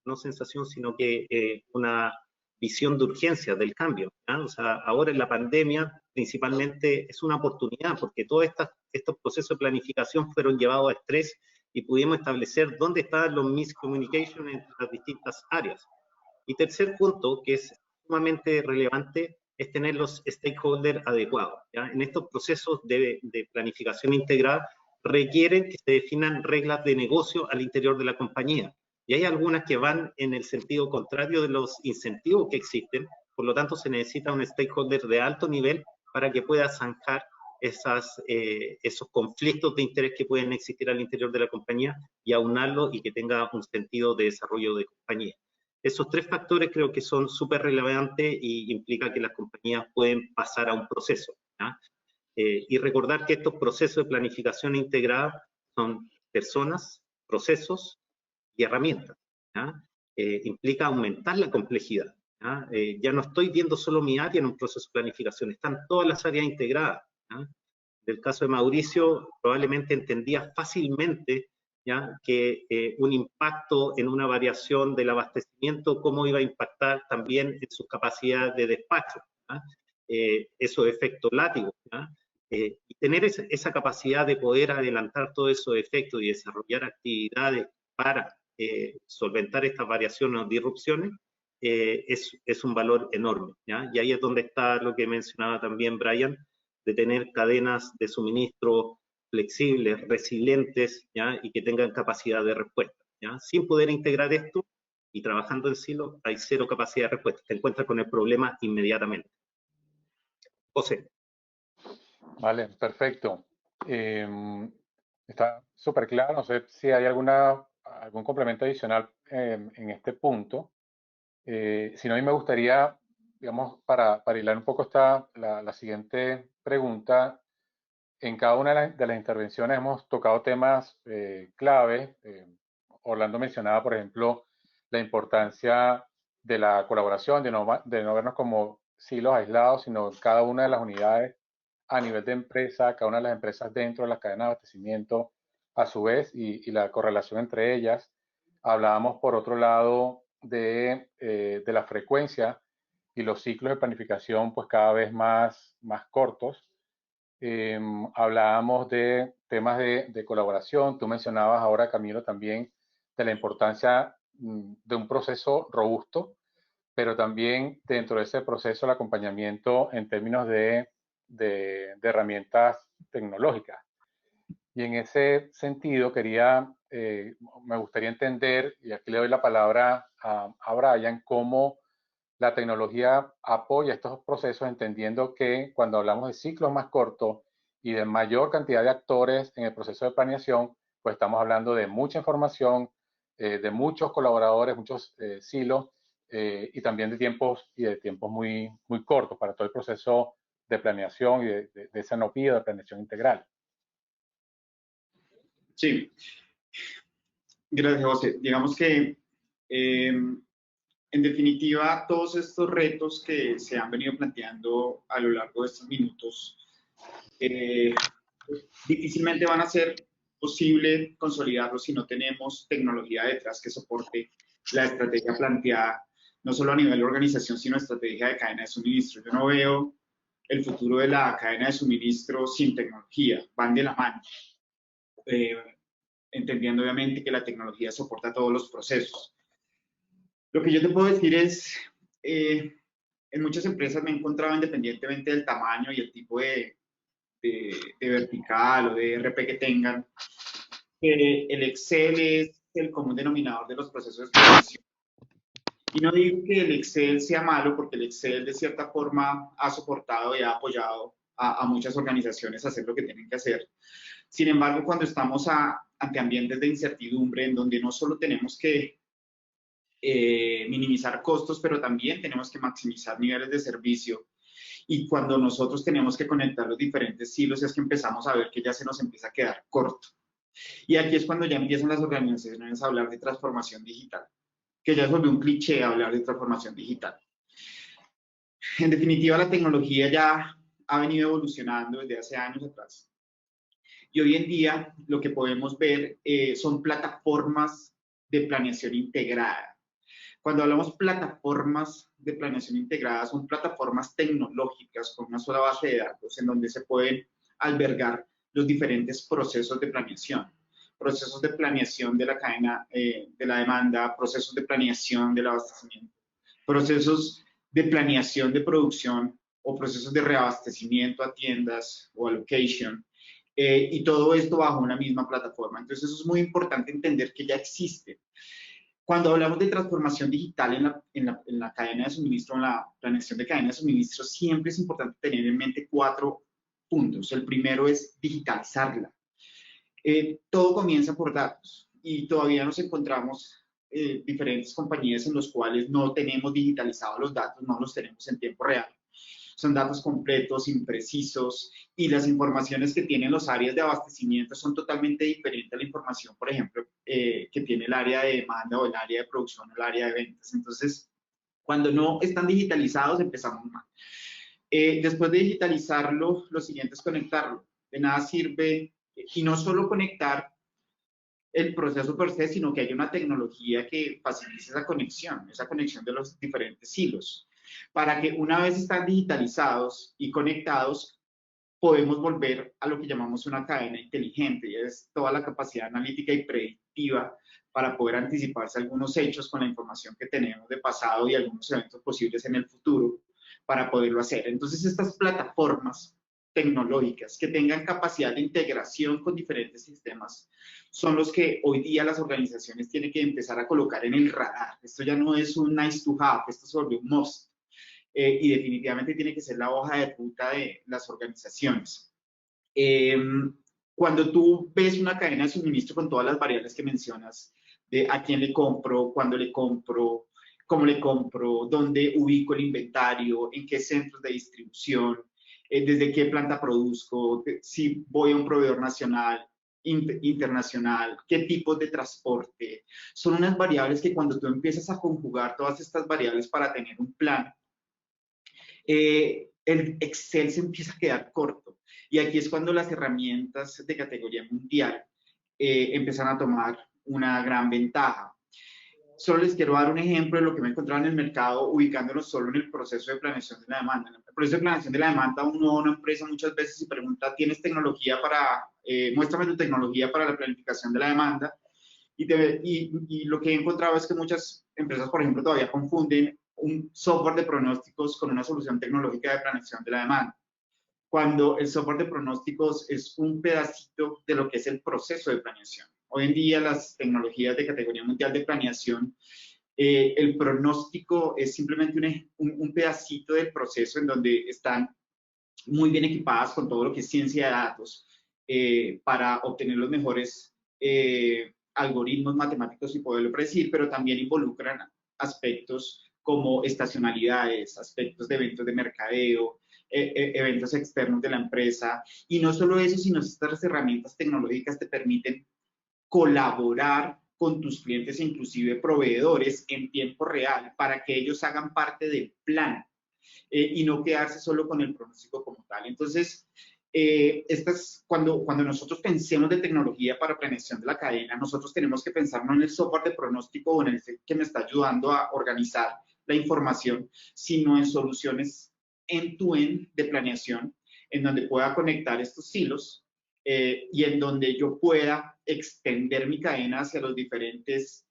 no sensación, sino que una visión de urgencia del cambio, ¿no? O sea, ahora en la pandemia principalmente es una oportunidad porque todos estos procesos de planificación fueron llevados a estrés y pudimos establecer dónde estaban los miscommunication entre las distintas áreas. Y tercer punto, que es sumamente relevante, es tener los stakeholders adecuados, ¿ya? En estos procesos de planificación integrada requieren que se definan reglas de negocio al interior de la compañía. Y hay algunas que van en el sentido contrario de los incentivos que existen, por lo tanto se necesita un stakeholder de alto nivel para que pueda zanjar esos conflictos de interés que pueden existir al interior de la compañía y aunarlo y que tenga un sentido de desarrollo de compañía. Esos tres factores creo que son súper relevantes y implica que las compañías pueden pasar a un proceso, ¿ya? Y recordar que estos procesos de planificación integrada son personas, procesos y herramientas, ¿ya? Implica aumentar la complejidad, ¿ya? Ya no estoy viendo solo mi área en un proceso de planificación, están todas las áreas integradas, ¿ya? Del caso de Mauricio, probablemente entendía fácilmente, ¿ya?, que un impacto en una variación del abastecimiento, cómo iba a impactar también en sus capacidades de despacho, ¿ya? Esos efectos látigos, ¿ya? Y tener esa capacidad de poder adelantar todos esos efectos y desarrollar actividades para solventar estas variaciones o disrupciones, es un valor enorme, ¿ya? Y ahí es donde está lo que mencionaba también Brian, de tener cadenas de suministro flexibles, resilientes, ¿ya?, y que tengan capacidad de respuesta, ¿ya? Sin poder integrar esto y trabajando en silo, hay cero capacidad de respuesta. Te encuentras con el problema inmediatamente. José. Vale, perfecto. Está súper claro. No sé si hay algún complemento adicional en este punto. Si no, a mí me gustaría, digamos, para hilar un poco la siguiente pregunta. En cada una de las intervenciones hemos tocado temas clave. Orlando mencionaba, por ejemplo, la importancia de la colaboración, de no vernos como silos aislados, sino cada una de las unidades a nivel de empresa, cada una de las empresas dentro de las cadenas de abastecimiento a su vez y la correlación entre ellas. Hablábamos, por otro lado, de la frecuencia y los ciclos de planificación pues cada vez más cortos. Hablábamos de temas de colaboración. Tú mencionabas ahora, Camilo, también de la importancia de un proceso robusto, pero también dentro de ese proceso el acompañamiento en términos de herramientas tecnológicas. Y en ese sentido me gustaría entender, y aquí le doy la palabra a Brian, cómo la tecnología apoya estos procesos, entendiendo que cuando hablamos de ciclos más cortos y de mayor cantidad de actores en el proceso de planeación, pues estamos hablando de mucha información, de muchos colaboradores, muchos silos, y también de tiempos muy cortos para todo el proceso de planeación y de esa NOPI, de planeación integral. Sí, gracias, José. Digamos que en definitiva, todos estos retos que se han venido planteando a lo largo de estos minutos difícilmente van a ser posible consolidarlos si no tenemos tecnología detrás que soporte la estrategia planteada, no solo a nivel de organización, sino estrategia de cadena de suministro. Yo no veo el futuro de la cadena de suministro sin tecnología, van de la mano, entendiendo obviamente que la tecnología soporta todos los procesos. Lo que yo te puedo decir es, en muchas empresas me he encontrado, independientemente del tamaño y el tipo de vertical o de ERP que tengan, que el Excel es el común denominador de los procesos de planeación. Y no digo que el Excel sea malo, porque el Excel de cierta forma ha soportado y ha apoyado a muchas organizaciones a hacer lo que tienen que hacer. Sin embargo, cuando estamos ante ambientes de incertidumbre, en donde no solo tenemos que minimizar costos, pero también tenemos que maximizar niveles de servicio. Y cuando nosotros tenemos que conectar los diferentes silos, es que empezamos a ver que ya se nos empieza a quedar corto. Y aquí es cuando ya empiezan las organizaciones a hablar de transformación digital, que ya se volvió un cliché hablar de transformación digital. En definitiva, la tecnología ya ha venido evolucionando desde hace años atrás. Y hoy en día lo que podemos ver son plataformas de planeación integrada. Cuando hablamos plataformas de planeación integrada, son plataformas tecnológicas con una sola base de datos en donde se pueden albergar los diferentes procesos de planeación. procesos de planeación de la cadena de la demanda, procesos de planeación del abastecimiento, procesos de planeación de producción o procesos de reabastecimiento a tiendas o allocation, y todo esto bajo una misma plataforma. Entonces, eso es muy importante entender que ya existe. Cuando hablamos de transformación digital en la cadena de suministro, en la planeación de cadena de suministro, siempre es importante tener en mente 4 puntos. El primero es digitalizarla. Todo comienza por datos y todavía nos encontramos diferentes compañías en las cuales no tenemos digitalizados los datos, no los tenemos en tiempo real. Son datos completos, imprecisos, y las informaciones que tienen los áreas de abastecimiento son totalmente diferentes a la información, por ejemplo, que tiene el área de demanda o el área de producción o el área de ventas. Entonces, cuando no están digitalizados, empezamos mal. Después de digitalizarlo, lo siguiente es conectarlo. De nada sirve, y no solo conectar el proceso per se, sino que haya una tecnología que facilite esa conexión de los diferentes hilos, para que una vez están digitalizados y conectados, podemos volver a lo que llamamos una cadena inteligente, y es toda la capacidad analítica y predictiva para poder anticiparse a algunos hechos con la información que tenemos de pasado y algunos eventos posibles en el futuro para poderlo hacer. Entonces, estas plataformas tecnológicas que tengan capacidad de integración con diferentes sistemas son los que hoy día las organizaciones tienen que empezar a colocar en el radar. Esto ya no es un nice to have, esto se volvió un must. Y definitivamente tiene que ser la hoja de ruta de las organizaciones. Cuando tú ves una cadena de suministro con todas las variables que mencionas, de a quién le compro, cuándo le compro, cómo le compro, dónde ubico el inventario, en qué centros de distribución, desde qué planta produzco, si voy a un proveedor nacional, internacional, qué tipos de transporte, son unas variables que cuando tú empiezas a conjugar todas estas variables para tener un plan, el Excel se empieza a quedar corto. Y aquí es cuando las herramientas de categoría mundial empiezan a tomar una gran ventaja. Solo les quiero dar un ejemplo de lo que me he encontrado en el mercado, ubicándonos solo en el proceso de planeación de la demanda. En el proceso de planeación de la demanda, uno a una empresa muchas veces se pregunta, ¿tienes tecnología para, muéstrame tu tecnología para la planificación de la demanda? Y lo que he encontrado es que muchas empresas, por ejemplo, todavía confunden un software de pronósticos con una solución tecnológica de planeación de la demanda, cuando el software de pronósticos es un pedacito de lo que es el proceso de planeación. Hoy en día las tecnologías de categoría mundial de planeación, el pronóstico es simplemente un pedacito del proceso en donde están muy bien equipadas con todo lo que es ciencia de datos para obtener los mejores algoritmos matemáticos y poderlo predecir, pero también involucran aspectos como estacionalidades, aspectos de eventos de mercadeo, eventos externos de la empresa. Y no solo eso, sino estas herramientas tecnológicas te permiten colaborar con tus clientes e inclusive proveedores en tiempo real para que ellos hagan parte del plan y no quedarse solo con el pronóstico como tal. Entonces, cuando nosotros pensemos de tecnología para planeación de la cadena, nosotros tenemos que pensar no en el software de pronóstico o en el que me está ayudando a organizar la información, sino en soluciones end-to-end de planeación, en donde pueda conectar estos hilos y en donde yo pueda extender mi cadena hacia los diferentes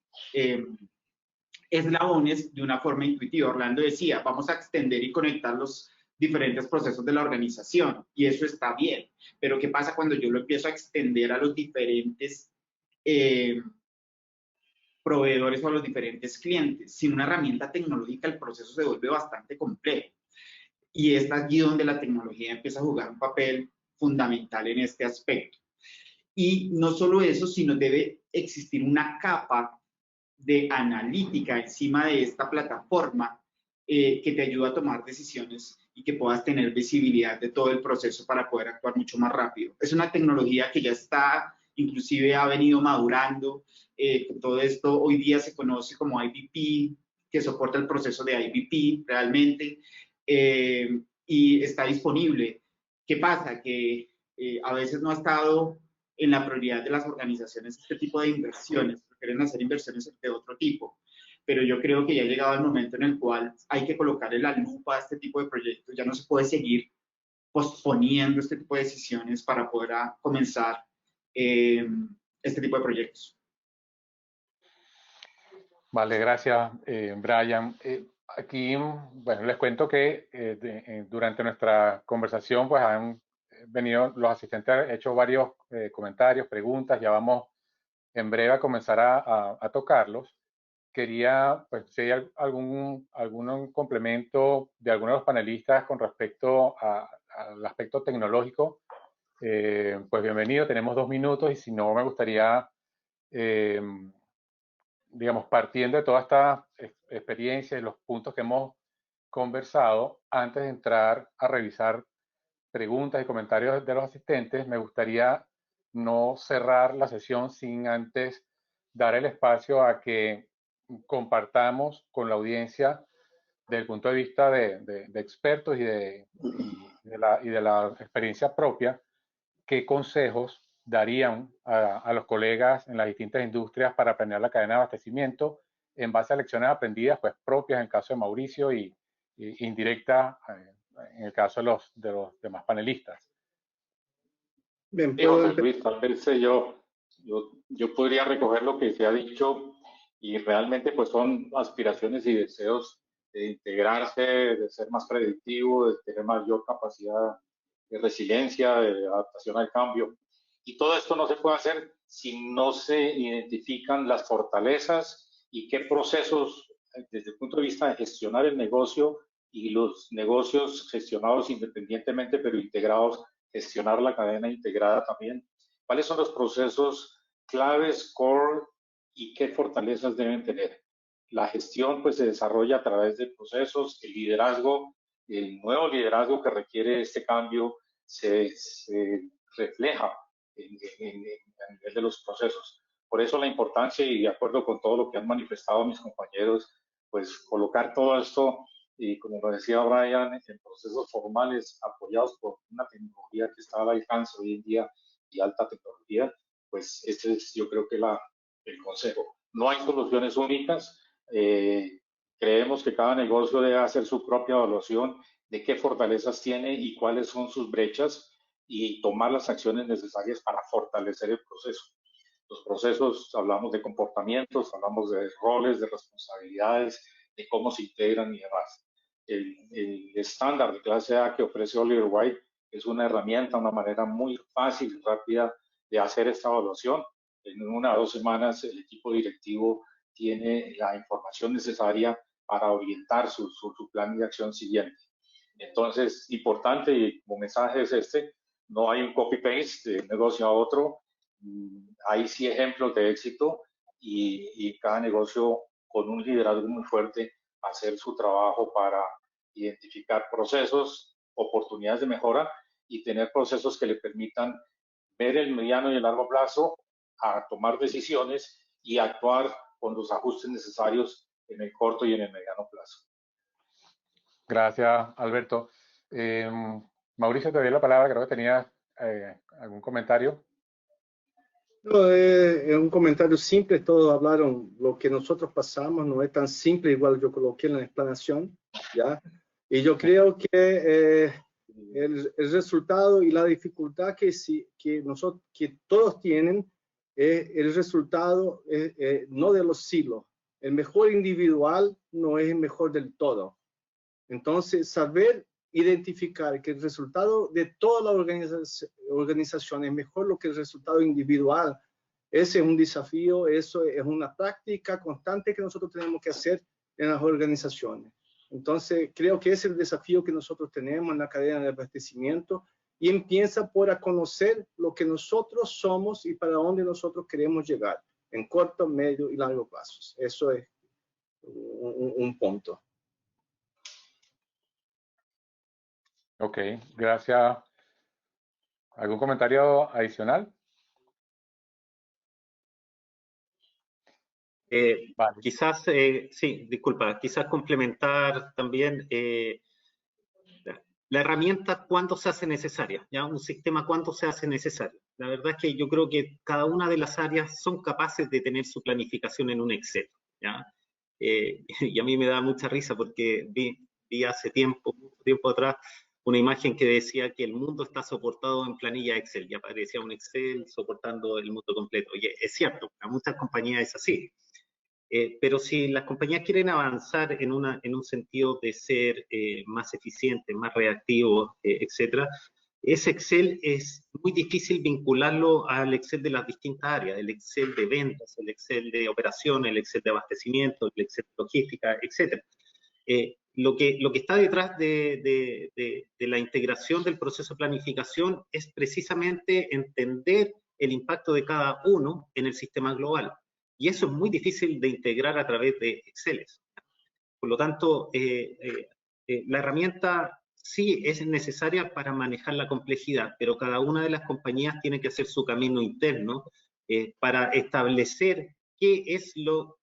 eslabones de una forma intuitiva. Orlando decía, vamos a extender y conectar los diferentes procesos de la organización, y eso está bien, pero ¿qué pasa cuando yo lo empiezo a extender a los diferentes proveedores o a los diferentes clientes? Sin una herramienta tecnológica el proceso se vuelve bastante complejo, y es allí donde la tecnología empieza a jugar un papel fundamental en este aspecto. Y no solo eso, sino debe existir una capa de analítica encima de esta plataforma que te ayuda a tomar decisiones y que puedas tener visibilidad de todo el proceso para poder actuar mucho más rápido. Es una tecnología que ya está, inclusive ha venido madurando. Todo esto hoy día se conoce como IBP, que soporta el proceso de IBP realmente, y está disponible. ¿Qué pasa? Que a veces no ha estado en la prioridad de las organizaciones este tipo de inversiones, quieren hacer inversiones de otro tipo, pero yo creo que ya ha llegado el momento en el cual hay que colocarle la lupa a este tipo de proyectos. Ya no se puede seguir posponiendo este tipo de decisiones para poder comenzar este tipo de proyectos. Vale, gracias, Brian. Aquí, bueno, les cuento que durante nuestra conversación, pues han venido los asistentes, han hecho varios comentarios, preguntas, ya vamos en breve a comenzar a tocarlos. Quería, pues, si hay algún complemento de alguno de los panelistas con respecto al aspecto tecnológico, pues bienvenido, tenemos 2 minutos y si no, me gustaría, digamos, partiendo de toda esta experiencia y los puntos que hemos conversado, antes de entrar a revisar preguntas y comentarios de los asistentes, me gustaría no cerrar la sesión sin antes dar el espacio a que compartamos con la audiencia desde el punto de vista de expertos y de la experiencia propia, qué consejos darían a los colegas en las distintas industrias para planear la cadena de abastecimiento en base a lecciones aprendidas, pues propias en el caso de Mauricio y indirectas en el caso de los demás panelistas. Bien, José Luis, tal vez yo podría recoger lo que se ha dicho y realmente pues son aspiraciones y deseos de integrarse, de ser más predictivo, de tener mayor capacidad de resiliencia, de adaptación al cambio. Y todo esto no se puede hacer si no se identifican las fortalezas y qué procesos, desde el punto de vista de gestionar el negocio y los negocios gestionados independientemente pero integrados, gestionar la cadena integrada también. ¿Cuáles son los procesos claves, core, y qué fortalezas deben tener? La gestión pues se desarrolla a través de procesos, el liderazgo, el nuevo liderazgo que requiere este cambio se refleja a nivel de los procesos. Por eso la importancia, y de acuerdo con todo lo que han manifestado mis compañeros, pues colocar todo esto, y como lo decía Brian, en procesos formales apoyados por una tecnología que está al alcance hoy en día y alta tecnología, pues este es yo creo que el consejo. No hay soluciones únicas. Creemos que cada negocio debe hacer su propia evaluación de qué fortalezas tiene y cuáles son sus brechas y tomar las acciones necesarias para fortalecer el proceso. Los procesos, hablamos de comportamientos, hablamos de roles, de responsabilidades, de cómo se integran y demás. El estándar de clase A que ofrece Oliver White es una herramienta, una manera muy fácil y rápida de hacer esta evaluación. En 1 o 2 semanas el equipo directivo tiene la información necesaria para orientar su plan de acción siguiente. Entonces, importante y como mensaje es este, no hay un copy-paste de un negocio a otro, hay sí ejemplos de éxito y cada negocio con un liderazgo muy fuerte hacer su trabajo para identificar procesos, oportunidades de mejora y tener procesos que le permitan ver el mediano y el largo plazo, a tomar decisiones y actuar con los ajustes necesarios en el corto y en el mediano plazo. Gracias, Alberto. Mauricio, te doy la palabra, creo que tenías algún comentario. No, es un comentario simple, todos hablaron lo que nosotros pasamos, no es tan simple, igual yo coloqué en la explanación, ¿ya? Y yo creo que el resultado y la dificultad que todos tienen, el resultado no de los silos. El mejor individual no es el mejor del todo. Entonces, saber identificar que el resultado de toda la organización es mejor que el resultado individual, ese es un desafío, eso es una práctica constante que nosotros tenemos que hacer en las organizaciones. Entonces, creo que ese es el desafío que nosotros tenemos en la cadena de abastecimiento y empieza por conocer lo que nosotros somos y para dónde nosotros queremos llegar en corto, medio y largo plazos. Eso es un punto. Ok, gracias. ¿Algún comentario adicional? Vale. Quizás, sí, disculpa, quizás complementar también la herramienta cuando se hace necesaria, ¿ya? Un sistema cuando se hace necesario. La verdad es que yo creo que cada una de las áreas son capaces de tener su planificación en un Excel, ¿ya? Y a mí me da mucha risa porque vi hace tiempo atrás una imagen que decía que el mundo está soportado en planilla Excel, y aparecía un Excel soportando el mundo completo. Oye, es cierto, para muchas compañías es así. Pero si las compañías quieren avanzar en un sentido de ser más eficientes, más reactivos, etcétera, ese Excel es muy difícil vincularlo al Excel de las distintas áreas, el Excel de ventas, el Excel de operaciones, el Excel de abastecimiento, el Excel de logística, etcétera. Lo que está detrás de la integración del proceso de planificación es precisamente entender el impacto de cada uno en el sistema global. Y eso es muy difícil de integrar a través de Excel. Por lo tanto, la herramienta sí es necesaria para manejar la complejidad, pero cada una de las compañías tiene que hacer su camino interno para establecer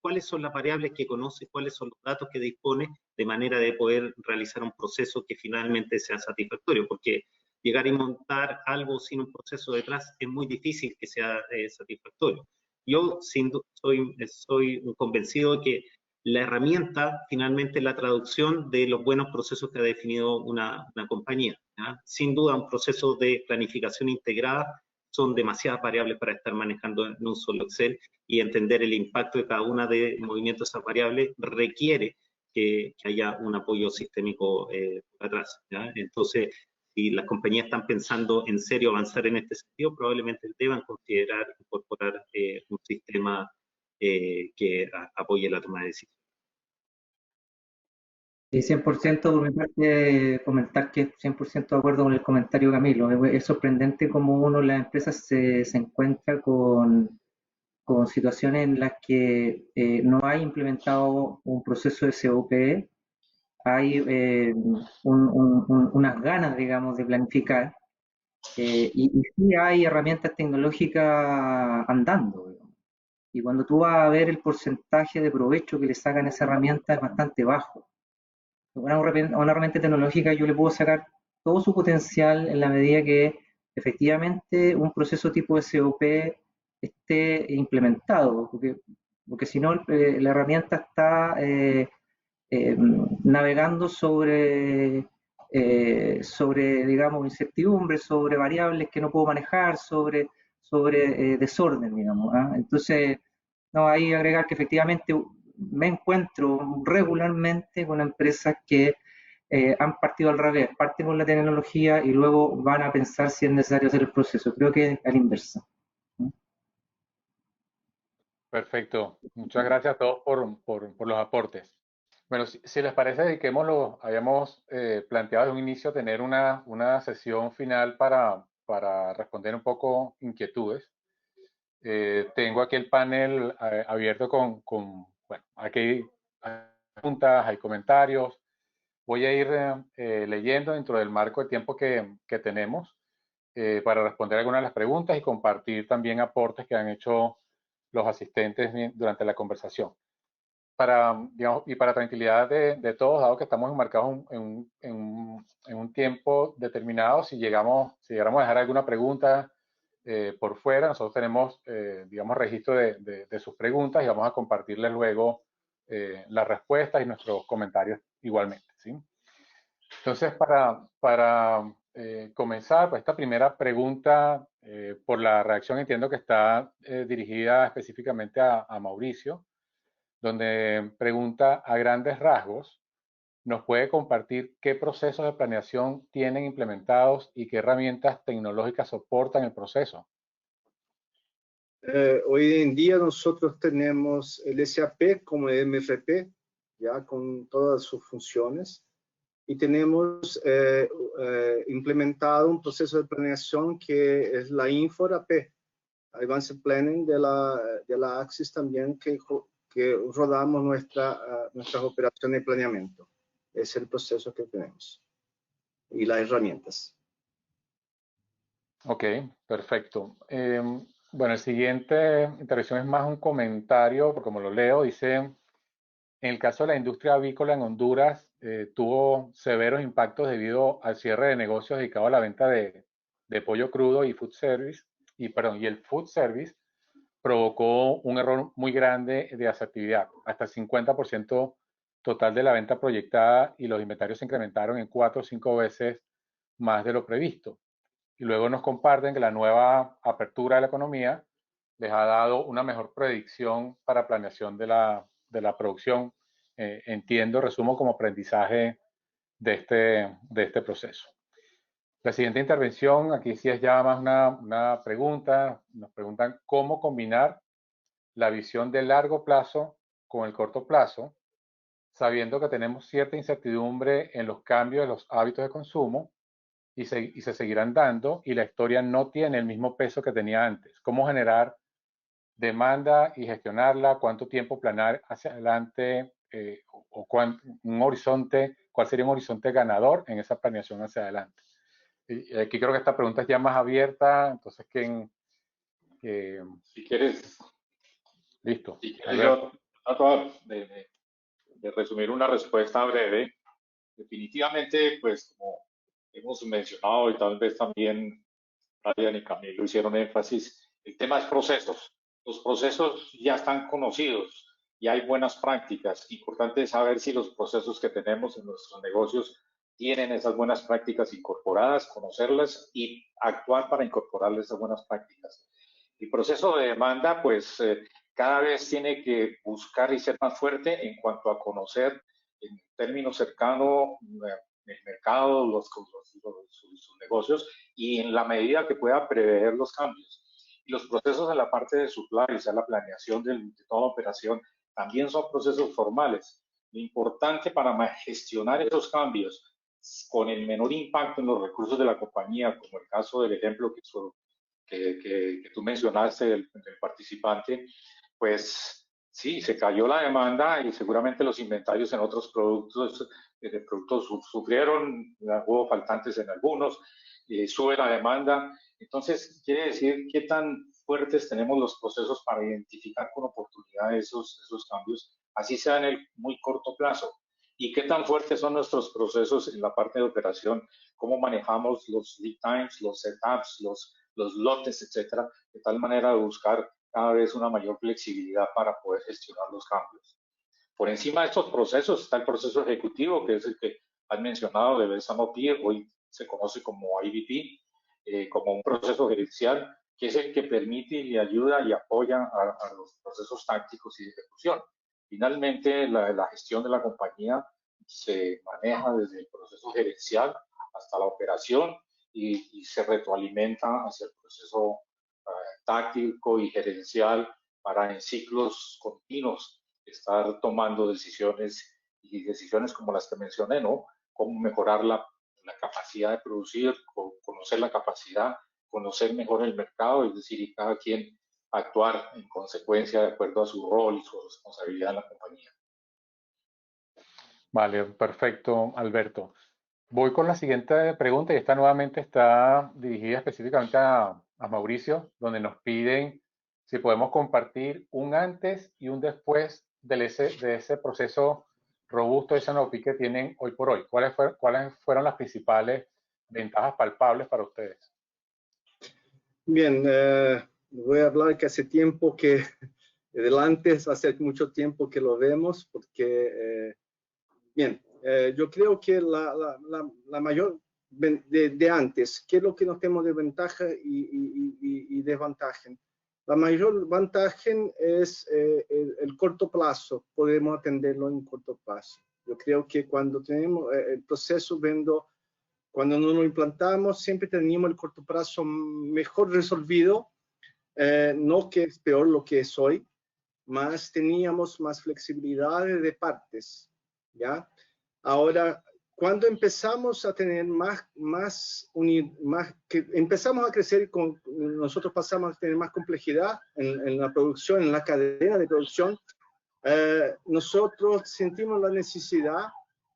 cuáles son las variables que conoce, cuáles son los datos que dispone, de manera de poder realizar un proceso que finalmente sea satisfactorio, porque llegar y montar algo sin un proceso detrás es muy difícil que sea satisfactorio. Yo soy convencido de que la herramienta finalmente es la traducción de los buenos procesos que ha definido una compañía, ¿ya? Sin duda, un proceso de planificación integrada son demasiadas variables para estar manejando en un solo Excel, y entender el impacto de cada una de movimientos de esas variables requiere que haya un apoyo sistémico atrás, ¿ya? Entonces, si las compañías están pensando en serio avanzar en este sentido, probablemente deban considerar incorporar un sistema que apoye la toma de decisiones. Y 100% por mi parte, comentar que 100% de acuerdo con el comentario de Camilo. Es sorprendente cómo uno en las empresas se encuentra con situaciones en las que no hay implementado un proceso de COP, hay unas ganas, digamos, de planificar, y sí hay herramientas tecnológicas andando, digamos. Y cuando tú vas a ver el porcentaje de provecho que le sacan a esa herramienta es bastante bajo. A una herramienta tecnológica yo le puedo sacar todo su potencial en la medida que efectivamente un proceso tipo SOP esté implementado, porque si no la herramienta está navegando sobre, digamos, incertidumbres, sobre variables que no puedo manejar, sobre desorden, digamos, ¿ah? Entonces, no, ahí agregar que efectivamente me encuentro regularmente con empresas que han partido al revés, parten con la tecnología y luego van a pensar si es necesario hacer el proceso. Creo que es a la inversa. Perfecto. Muchas gracias a todos por los aportes. Bueno, si les parece, dediquémoslo. Habíamos planteado desde un inicio tener una sesión final para responder un poco inquietudes. Tengo aquí el panel abierto bueno, aquí hay preguntas, hay comentarios. Voy a ir leyendo dentro del marco de tiempo que tenemos para responder algunas de las preguntas y compartir también aportes que han hecho los asistentes durante la conversación. Digamos, y para tranquilidad de todos, dado que estamos enmarcados en un tiempo determinado, si llegáramos a dejar alguna pregunta por fuera, nosotros tenemos, digamos, registro de sus preguntas y vamos a compartirles luego las respuestas y nuestros comentarios igualmente, ¿sí? Entonces, para comenzar, pues esta primera pregunta, por la reacción entiendo que está dirigida específicamente a Mauricio, donde pregunta a grandes rasgos, ¿nos puede compartir qué procesos de planeación tienen implementados y qué herramientas tecnológicas soportan el proceso? Hoy en día nosotros tenemos el SAP como MFP, ya con todas sus funciones, y tenemos implementado un proceso de planeación que es la InfoRAP, Advanced Planning de la Axis también, que rodamos nuestras operaciones de planeamiento. Es el proceso que tenemos y las herramientas. Ok, perfecto. Bueno, el siguiente intervención es más un comentario, porque como lo leo, dice, en el caso de la industria avícola en Honduras, tuvo severos impactos debido al cierre de negocios dedicados a la venta de pollo crudo y food service, y el food service provocó un error muy grande de asertividad, hasta el 50% total de la venta proyectada, y los inventarios se incrementaron en 4 o 5 veces más de lo previsto. Y luego nos comparten que la nueva apertura de la economía les ha dado una mejor predicción para planeación de la producción. Entiendo, resumo como aprendizaje de este proceso. La siguiente intervención, aquí sí es ya más una pregunta. Nos preguntan cómo combinar la visión de largo plazo con el corto plazo, sabiendo que tenemos cierta incertidumbre en los cambios de los hábitos de consumo y se seguirán dando, y la historia no tiene el mismo peso que tenía antes. ¿Cómo generar demanda y gestionarla? ¿Cuánto tiempo planear hacia adelante? Un horizonte, ¿cuál sería un horizonte ganador en esa planeación hacia adelante? Y aquí creo que esta pregunta es ya más abierta, entonces, si quieres, listo. Si quieres yo trato de resumir una respuesta breve. Definitivamente, pues como hemos mencionado y tal vez también Brian y Camilo hicieron énfasis, el tema es procesos. Los procesos ya están conocidos y hay buenas prácticas. Importante es saber si los procesos que tenemos en nuestros negocios tienen esas buenas prácticas incorporadas, conocerlas y actuar para incorporarles esas buenas prácticas. El proceso de demanda, pues cada vez tiene que buscar y ser más fuerte en cuanto a conocer en términos cercanos el mercado, sus negocios, y en la medida que pueda prever los cambios. Y los procesos en la parte de supply, o sea, la planeación de toda la operación, también son procesos formales. Lo importante para gestionar esos cambios con el menor impacto en los recursos de la compañía, como el caso del ejemplo que tú mencionaste del participante, pues sí, se cayó la demanda y seguramente los inventarios en otros productos sufrieron, hubo faltantes en algunos, sube la demanda. Entonces, quiere decir qué tan fuertes tenemos los procesos para identificar con oportunidad esos cambios, así sea en el muy corto plazo. Y qué tan fuertes son nuestros procesos en la parte de operación, cómo manejamos los lead times, los setups, los lotes, etcétera, de tal manera de buscar cada vez una mayor flexibilidad para poder gestionar los cambios. Por encima de estos procesos está el proceso ejecutivo, que es el que han mencionado de SAMOP, hoy se conoce como IBP, como un proceso gerencial, que es el que permite y ayuda y apoya a los procesos tácticos y de ejecución. Finalmente, la gestión de la compañía se maneja desde el proceso gerencial hasta la operación y se retroalimenta hacia el proceso táctico y gerencial para en ciclos continuos estar tomando decisiones y decisiones como las que mencioné, ¿no? Cómo mejorar la capacidad de producir, conocer la capacidad, conocer mejor el mercado, es decir, y cada quien actuar en consecuencia de acuerdo a su rol y su responsabilidad en la compañía. Vale, perfecto, Alberto. Voy con la siguiente pregunta y esta nuevamente está dirigida específicamente a Mauricio, donde nos piden si podemos compartir un antes y un después de ese proceso robusto de Sanofi que tienen hoy por hoy. ¿Cuáles fueron las principales ventajas palpables para ustedes? Bien, voy a hablar que hace tiempo que, hace mucho tiempo que lo vemos, porque, bien, yo creo que la mayor de antes, ¿qué es lo que nos tenemos de ventaja y desventaja? La mayor ventaja es el corto plazo, podemos atenderlo en corto plazo. Yo creo que cuando tenemos el proceso cuando no lo implantamos, siempre teníamos el corto plazo mejor resolvido, no que es peor lo que es hoy, más teníamos más flexibilidad de partes, ¿ya? Ahora, cuando empezamos a tener empezamos a crecer, nosotros pasamos a tener más complejidad en la producción, en la cadena de producción, nosotros sentimos la necesidad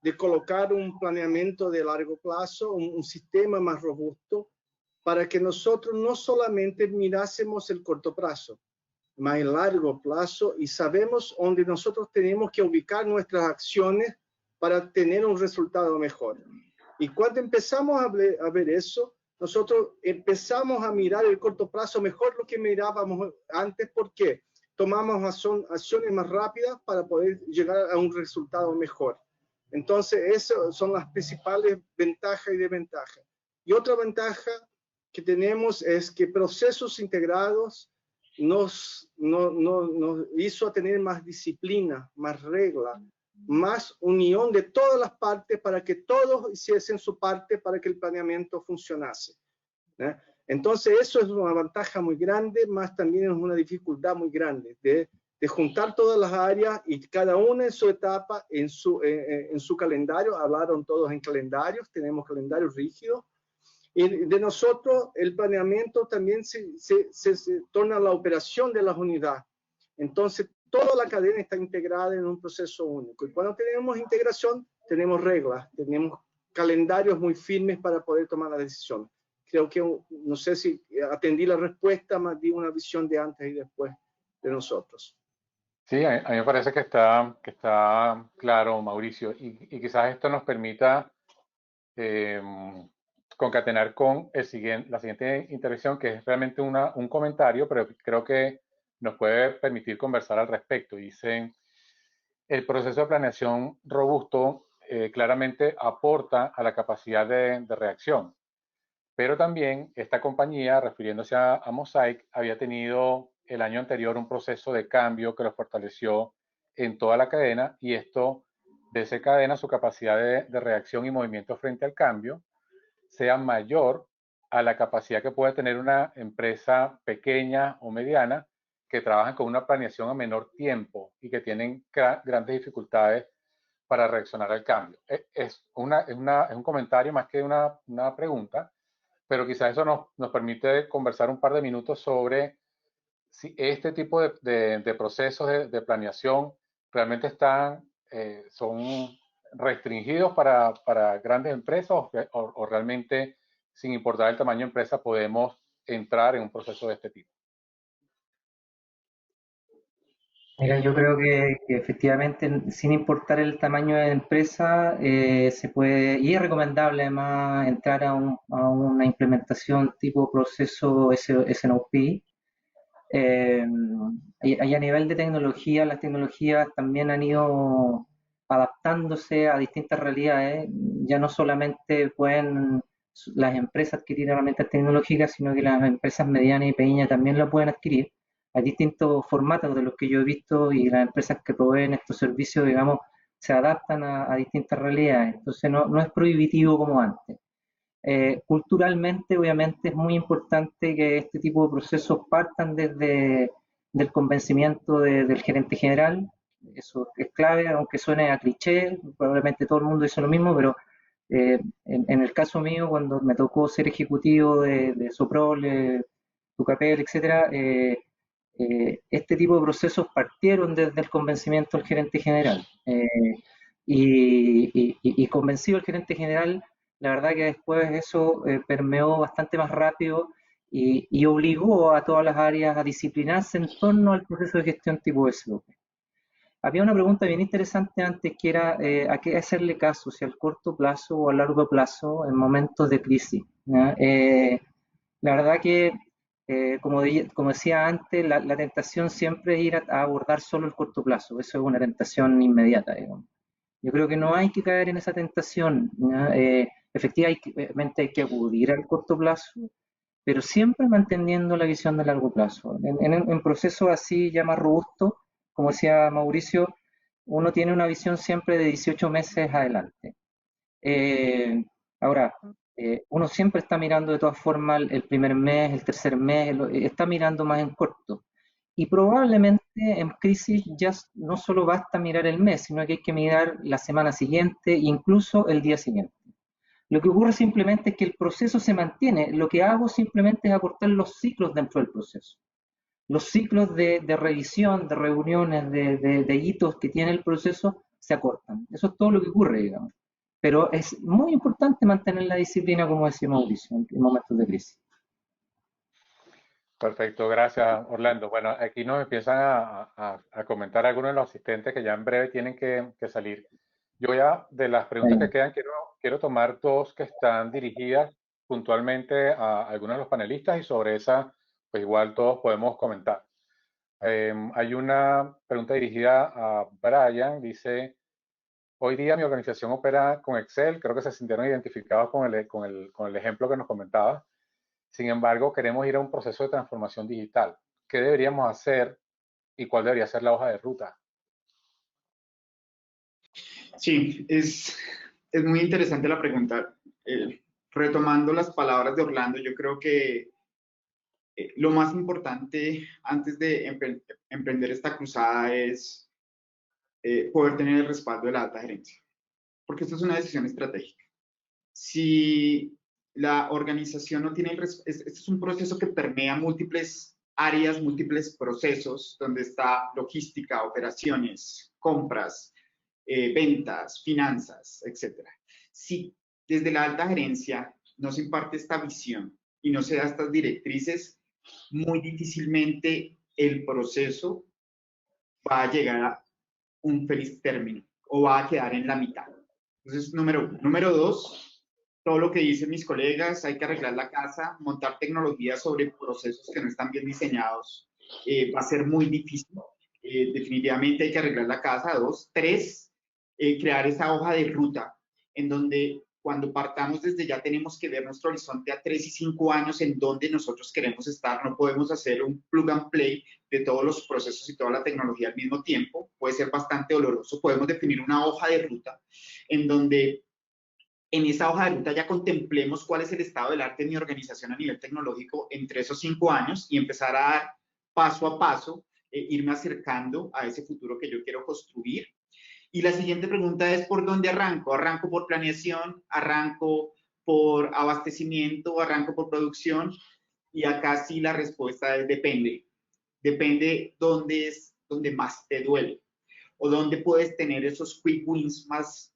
de colocar un planeamiento de largo plazo, un sistema más robusto, para que nosotros no solamente mirásemos el corto plazo, más el largo plazo, y sabemos dónde nosotros tenemos que ubicar nuestras acciones para tener un resultado mejor. Y cuando empezamos a ver eso, nosotros empezamos a mirar el corto plazo mejor lo que mirábamos antes. ¿Por qué? Tomamos acciones más rápidas para poder llegar a un resultado mejor. Entonces, esas son las principales ventajas y desventajas. Y otra ventaja que tenemos es que procesos integrados nos hizo a tener más disciplina, más regla, más unión de todas las partes para que todos hiciesen su parte para que el planeamiento funcionase. Entonces eso es una ventaja muy grande, más también es una dificultad muy grande de juntar todas las áreas y cada una en su etapa, en su calendario. Hablaron todos en calendarios, tenemos calendarios rígidos. Y de nosotros el planeamiento también se torna la operación de las unidades. Entonces toda la cadena está integrada en un proceso único. Y cuando tenemos integración, tenemos reglas, tenemos calendarios muy firmes para poder tomar la decisión. Creo que, no sé si atendí la respuesta, más di una visión de antes y después de nosotros. Sí, a mí me parece que está claro, Mauricio, y quizás esto nos permita concatenar con la siguiente intervención, que es realmente un comentario, pero creo que nos puede permitir conversar al respecto. Dicen, el proceso de planeación robusto claramente aporta a la capacidad de reacción, pero también esta compañía, refiriéndose a Mosaic, había tenido el año anterior un proceso de cambio que lo fortaleció en toda la cadena, y esto desencadena su capacidad de reacción y movimiento frente al cambio sea mayor a la capacidad que puede tener una empresa pequeña o mediana que trabajan con una planeación a menor tiempo y que tienen grandes dificultades para reaccionar al cambio. Es un comentario más que una pregunta, pero quizás eso nos permite conversar un par de minutos sobre si este tipo de procesos de planeación realmente son restringidos para grandes empresas o realmente, sin importar el tamaño de empresa, podemos entrar en un proceso de este tipo. Mira, yo creo que efectivamente, sin importar el tamaño de la empresa, se puede, y es recomendable además entrar a una implementación tipo proceso SNOP. Y a nivel de tecnología, las tecnologías también han ido adaptándose a distintas realidades. Ya no solamente pueden las empresas adquirir herramientas tecnológicas, sino que las empresas medianas y pequeñas también lo pueden adquirir. Hay distintos formatos de los que yo he visto y las empresas que proveen estos servicios, digamos, se adaptan a distintas realidades. Entonces no es prohibitivo como antes. Culturalmente, obviamente, es muy importante que este tipo de procesos partan desde el convencimiento del gerente general. Eso es clave, aunque suene a cliché, probablemente todo el mundo dice lo mismo, pero en el caso mío, cuando me tocó ser ejecutivo de Soprole, Tucapel, etcétera, este tipo de procesos partieron desde el convencimiento del gerente general. Y convencido el gerente general, la verdad que después eso permeó bastante más rápido y obligó a todas las áreas a disciplinarse en torno al proceso de gestión tipo SLOP. Había una pregunta bien interesante antes que era a qué hacerle caso, si al corto plazo o a largo plazo en momentos de crisis. La verdad que, como decía antes, la tentación siempre es ir a abordar solo el corto plazo. Eso es una tentación inmediata, digamos. Yo creo que no hay que caer en esa tentación. Efectivamente hay que acudir al corto plazo, pero siempre manteniendo la visión de largo plazo. En procesos así ya más robustos, como decía Mauricio, uno tiene una visión siempre de 18 meses adelante. Ahora, uno siempre está mirando de todas formas el primer mes, el tercer mes, está mirando más en corto. Y probablemente en crisis ya no solo basta mirar el mes, sino que hay que mirar la semana siguiente, incluso el día siguiente. Lo que ocurre simplemente es que el proceso se mantiene. Lo que hago simplemente es acortar los ciclos dentro del proceso. Los ciclos de revisión, de reuniones, de hitos que tiene el proceso se acortan. Eso es todo lo que ocurre, digamos. Pero es muy importante mantener la disciplina, como decía Mauricio, en momentos de crisis. Perfecto, gracias Orlando. Bueno, aquí nos empiezan a comentar algunos de los asistentes que ya en breve tienen que salir. Yo ya de las preguntas que quedan quiero tomar dos que están dirigidas puntualmente a algunos de los panelistas y sobre esa pues igual todos podemos comentar. Hay una pregunta dirigida a Brian, dice, Hoy día mi organización opera con Excel, creo que se sintieron identificados con el ejemplo que nos comentaba. Sin embargo, queremos ir a un proceso de transformación digital. ¿Qué deberíamos hacer y cuál debería ser la hoja de ruta? Sí, es muy interesante la pregunta. Retomando las palabras de Orlando, yo creo que lo más importante antes de emprender esta cruzada es poder tener el respaldo de la alta gerencia, porque esto es una decisión estratégica. Si la organización no tiene este es un proceso que permea múltiples áreas, múltiples procesos, donde está logística, operaciones, compras, ventas, finanzas, etc. Si desde la alta gerencia no se imparte esta visión y no se da estas directrices, muy difícilmente el proceso va a llegar a un feliz término o va a quedar en la mitad. Entonces, número uno. Número dos, todo lo que dicen mis colegas, hay que arreglar la casa, montar tecnología sobre procesos que no están bien diseñados, va a ser muy difícil. Definitivamente hay que arreglar la casa. Dos, tres, crear esa hoja de ruta en donde cuando partamos desde ya tenemos que ver nuestro horizonte a 3 y 5 años en donde nosotros queremos estar. No podemos hacer un plug and play de todos los procesos y toda la tecnología al mismo tiempo. Puede ser bastante doloroso. Podemos definir una hoja de ruta en donde en esa hoja de ruta ya contemplemos cuál es el estado del arte de mi organización a nivel tecnológico entre esos 5 años y empezar a dar paso a paso, irme acercando a ese futuro que yo quiero construir. Y la siguiente pregunta es, ¿por dónde arranco? ¿Arranco por planeación? ¿Arranco por abastecimiento? ¿Arranco por producción? Y acá sí la respuesta es depende. Depende dónde es donde más te duele o dónde puedes tener esos quick wins más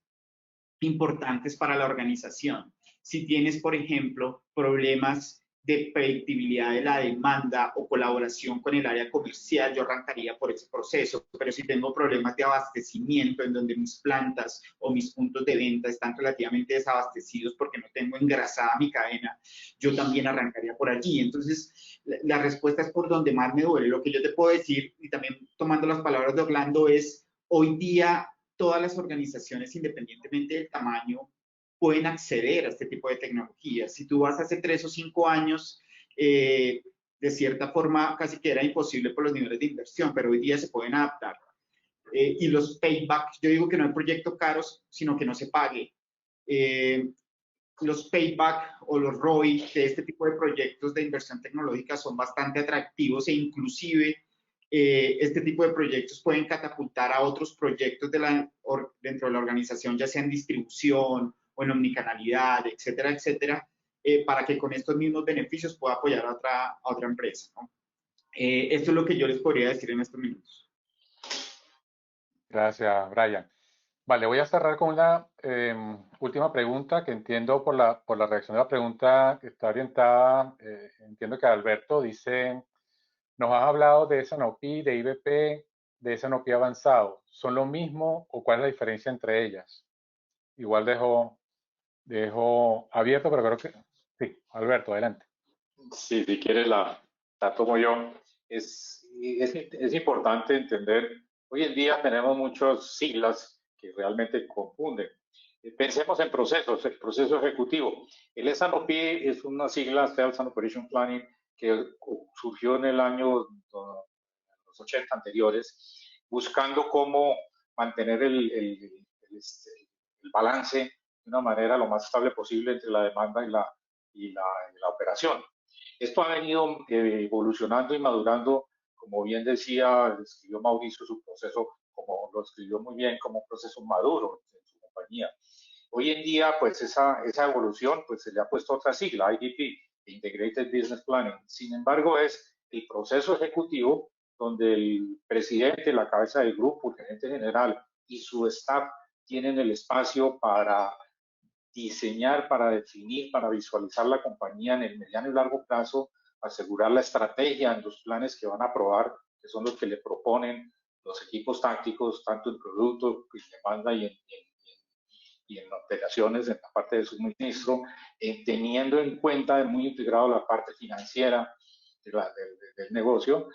importantes para la organización. Si tienes, por ejemplo, problemas de predictibilidad de la demanda o colaboración con el área comercial, yo arrancaría por ese proceso. Pero si tengo problemas de abastecimiento en donde mis plantas o mis puntos de venta están relativamente desabastecidos porque no tengo engrasada mi cadena, yo también arrancaría por allí. Entonces, la respuesta es por donde más me duele. Lo que yo te puedo decir, y también tomando las palabras de Orlando, es hoy día todas las organizaciones, independientemente del tamaño, pueden acceder a este tipo de tecnologías. Si tú vas hace 3 o 5 años, de cierta forma casi que era imposible por los niveles de inversión, pero hoy día se pueden adaptar. Y los paybacks, yo digo que no hay proyectos caros, sino que no se pague. Los payback o los ROI de este tipo de proyectos de inversión tecnológica son bastante atractivos e inclusive este tipo de proyectos pueden catapultar a otros proyectos dentro de la organización, ya sea en distribución o en omnicanalidad, etcétera, etcétera, para que con estos mismos beneficios pueda apoyar a otra empresa, ¿no? Esto es lo que yo les podría decir en estos minutos. Gracias, Brian. Vale, voy a cerrar con una última pregunta que entiendo por la reacción de la pregunta que está orientada, entiendo que Alberto dice, nos has hablado de S&OP, de IBP, de S&OP avanzado. ¿Son lo mismo o cuál es la diferencia entre ellas? Igual dejo abierto, pero creo que sí. Alberto, adelante. Sí, si quieres la tomo yo. Es importante entender, hoy en día tenemos muchas siglas que realmente confunden. Pensemos en procesos, el proceso ejecutivo. El S&OP es una sigla, Sales and Operation Planning, que surgió en el año los 80 anteriores, buscando cómo mantener el balance de una manera lo más estable posible entre la demanda y la operación. Esto ha venido evolucionando y madurando, como bien decía, escribió Mauricio su proceso, como lo escribió muy bien, como un proceso maduro en su compañía. Hoy en día, pues esa evolución, pues se le ha puesto otra sigla, IBP, Integrated Business Planning. Sin embargo, es el proceso ejecutivo donde el presidente, la cabeza del grupo, el gerente general y su staff tienen el espacio para diseñar, para definir, para visualizar la compañía en el mediano y largo plazo, asegurar la estrategia en los planes que van a aprobar, que son los que le proponen los equipos tácticos, tanto en producto, en demanda y en operaciones, en la parte de suministro, teniendo en cuenta muy integrado la parte financiera del negocio.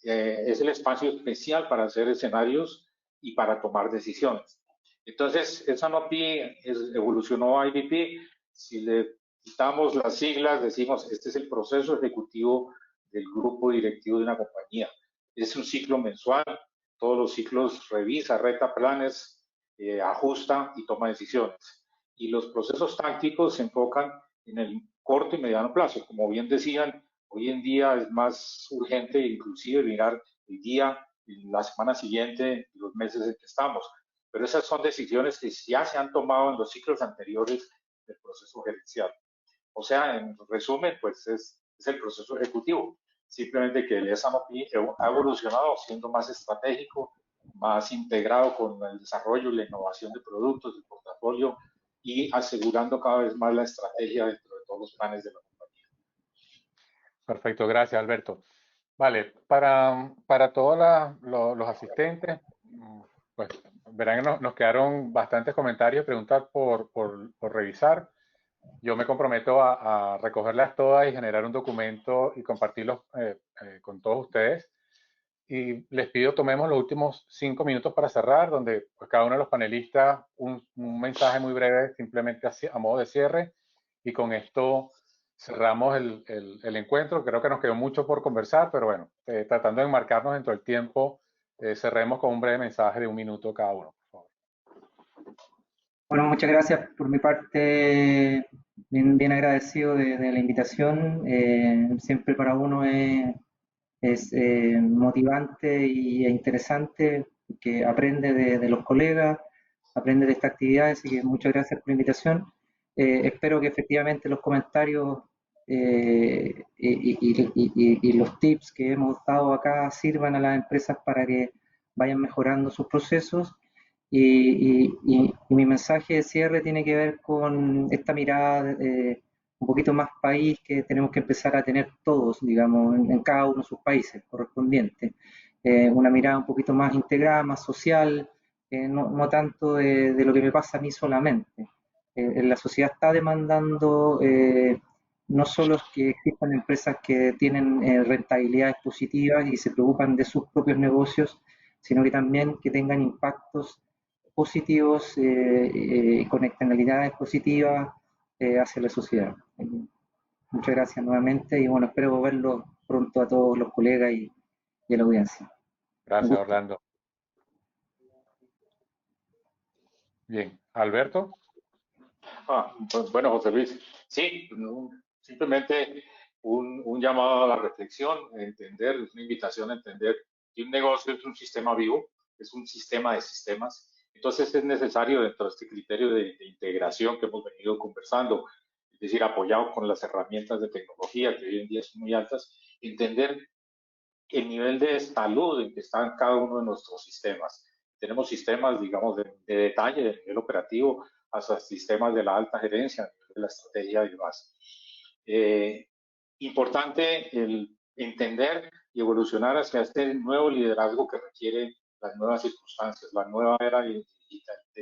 Es el espacio especial para hacer escenarios y para tomar decisiones. Entonces, esa NOPI evolucionó a IBP. Si le quitamos las siglas, decimos, este es el proceso ejecutivo del grupo directivo de una compañía. Es un ciclo mensual, todos los ciclos revisa, reta planes, ajusta y toma decisiones. Y los procesos tácticos se enfocan en el corto y mediano plazo. Como bien decían, hoy en día es más urgente inclusive mirar el día, la semana siguiente y los meses en que estamos. Pero esas son decisiones que ya se han tomado en los ciclos anteriores del proceso gerencial. O sea, en resumen, pues es el proceso ejecutivo. Simplemente que el SNOP ha evolucionado siendo más estratégico, más integrado con el desarrollo y la innovación de productos, del portafolio y asegurando cada vez más la estrategia dentro de todos los planes de la compañía. Perfecto, gracias Alberto. Vale, para todos los asistentes, pues verán que nos quedaron bastantes comentarios, preguntas por revisar. Yo me comprometo a recogerlas todas y generar un documento y compartirlos con todos ustedes. Y les pido tomemos los últimos 5 minutos para cerrar, donde pues, cada uno de los panelistas un mensaje muy breve, simplemente a modo de cierre. Y con esto cerramos el encuentro. Creo que nos quedó mucho por conversar, pero bueno, tratando de enmarcarnos dentro del tiempo, cerremos con un breve mensaje de 1 minuto cada uno, por favor. Bueno, muchas gracias por mi parte, bien agradecido de la invitación. Siempre para uno es motivante e interesante, que aprende de los colegas, aprende de esta actividad, así que muchas gracias por la invitación. Espero que efectivamente los comentarios y los tips que hemos dado acá sirvan a las empresas para que vayan mejorando sus procesos. Y mi mensaje de cierre tiene que ver con esta mirada un poquito más país que tenemos que empezar a tener todos, digamos, en cada uno de sus países correspondientes. Una mirada un poquito más integrada, más social, no tanto de lo que me pasa a mí solamente. La sociedad está demandando no solo que existan empresas que tienen rentabilidades positivas y se preocupan de sus propios negocios, sino que también que tengan impactos positivos, con externalidades positivas hacia la sociedad. Muchas gracias nuevamente y bueno, espero verlos pronto a todos los colegas y a la audiencia. Gracias, Orlando. Bien, Alberto. Pues, bueno, José Luis, sí, simplemente un llamado a la reflexión, entender, es una invitación a entender que un negocio es un sistema vivo, es un sistema de sistemas. Entonces es necesario dentro de este criterio de integración que hemos venido conversando, es decir, apoyado con las herramientas de tecnología que hoy en día son muy altas, entender el nivel de salud en que están cada uno de nuestros sistemas. Tenemos sistemas, digamos, de detalle, de nivel operativo, hasta sistemas de la alta gerencia, de la estrategia y demás. Importante el entender y evolucionar hacia este nuevo liderazgo que requiere las nuevas circunstancias, la nueva era de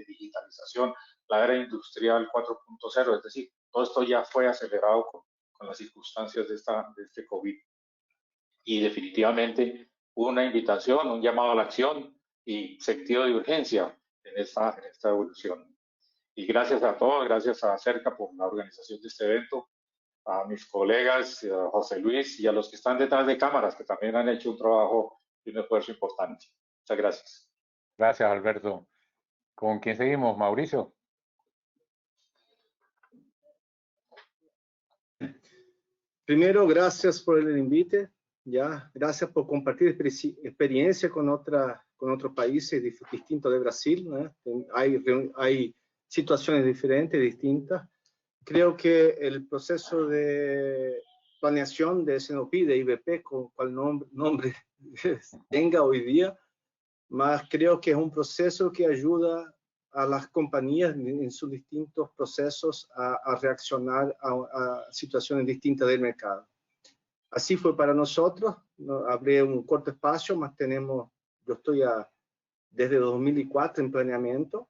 digitalización, la era industrial 4.0, es decir, todo esto ya fue acelerado con las circunstancias de este COVID. Y definitivamente una invitación, un llamado a la acción y sentido de urgencia en esta evolución. Y gracias a todos, gracias a Cerca por la organización de este evento, a mis colegas, a José Luis y a los que están detrás de cámaras, que también han hecho un trabajo y un esfuerzo importante. Muchas gracias. Gracias, Alberto. ¿Con quién seguimos? Mauricio. Primero, gracias por el invite. Ya, gracias por compartir experiencia con otros países distintos de Brasil, ¿no? Hay situaciones diferentes, distintas. Creo que el proceso de planeación de SNOP, de IBP, con cual nombre tenga hoy día, más creo que es un proceso que ayuda a las compañías en sus distintos procesos a reaccionar a situaciones distintas del mercado. Así fue para nosotros, hablé un corto espacio, más yo estoy desde 2004 en planeamiento,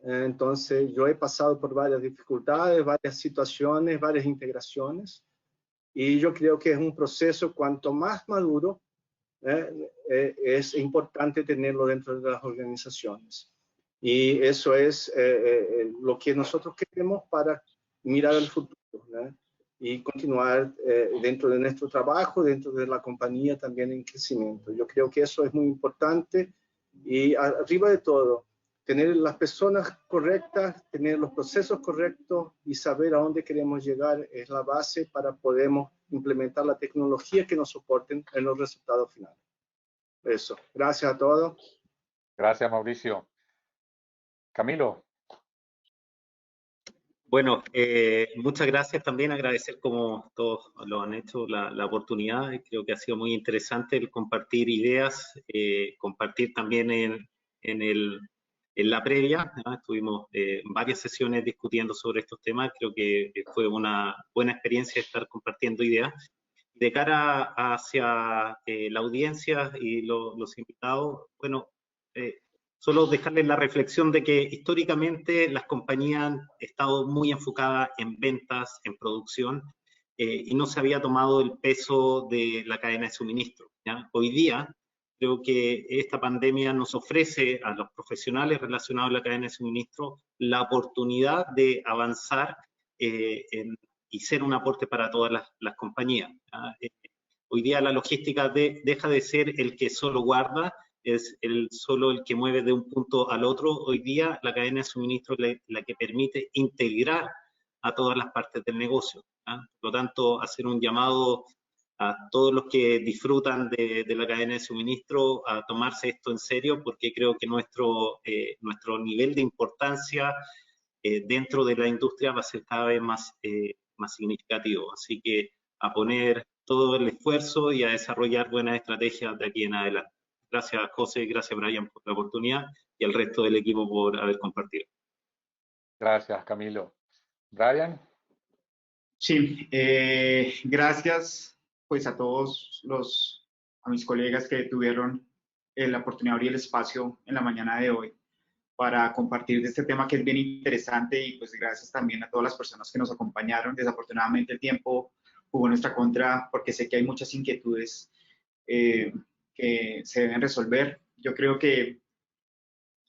entonces yo he pasado por varias dificultades, varias situaciones, varias integraciones, y yo creo que es un proceso cuanto más maduro, es importante tenerlo dentro de las organizaciones. Y eso es lo que nosotros queremos para mirar al futuro, ¿no? Y continuar dentro de nuestro trabajo, dentro de la compañía también en crecimiento. Yo creo que eso es muy importante y arriba de todo, tener las personas correctas, tener los procesos correctos y saber a dónde queremos llegar es la base para poder implementar la tecnología que nos soporten en los resultados finales. Eso. Gracias a todos. Gracias, Mauricio. Camilo. Bueno, muchas gracias también, agradecer como todos lo han hecho la oportunidad. Creo que ha sido muy interesante el compartir ideas, compartir también en la previa, ¿no? Estuvimos varias sesiones discutiendo sobre estos temas. Creo que fue una buena experiencia estar compartiendo ideas. De cara hacia la audiencia y los invitados, bueno, solo dejarles la reflexión de que históricamente las compañías han estado muy enfocadas en ventas, en producción, y no se había tomado el peso de la cadena de suministro, ¿ya? Hoy día creo que esta pandemia nos ofrece a los profesionales relacionados a la cadena de suministro la oportunidad de avanzar y ser un aporte para todas las compañías. Hoy día la logística deja de ser el que solo guarda, es solo el que mueve de un punto al otro. Hoy día la cadena de suministro es la que permite integrar a todas las partes del negocio. Por lo tanto, hacer un llamado a todos los que disfrutan de la cadena de suministro a tomarse esto en serio, porque creo que nuestro nivel de importancia dentro de la industria va a ser cada vez más significativo. Así que a poner todo el esfuerzo y a desarrollar buenas estrategias de aquí en adelante. Gracias, José, gracias, Brian, por la oportunidad y al resto del equipo por haber compartido. Gracias, Camilo. Brian. Sí, gracias pues a todos a mis colegas que tuvieron la oportunidad de abrir el espacio en la mañana de hoy para compartir de este tema que es bien interesante, y pues gracias también a todas las personas que nos acompañaron. Desafortunadamente el tiempo jugó en nuestra contra porque sé que hay muchas inquietudes que se deben resolver. Yo creo que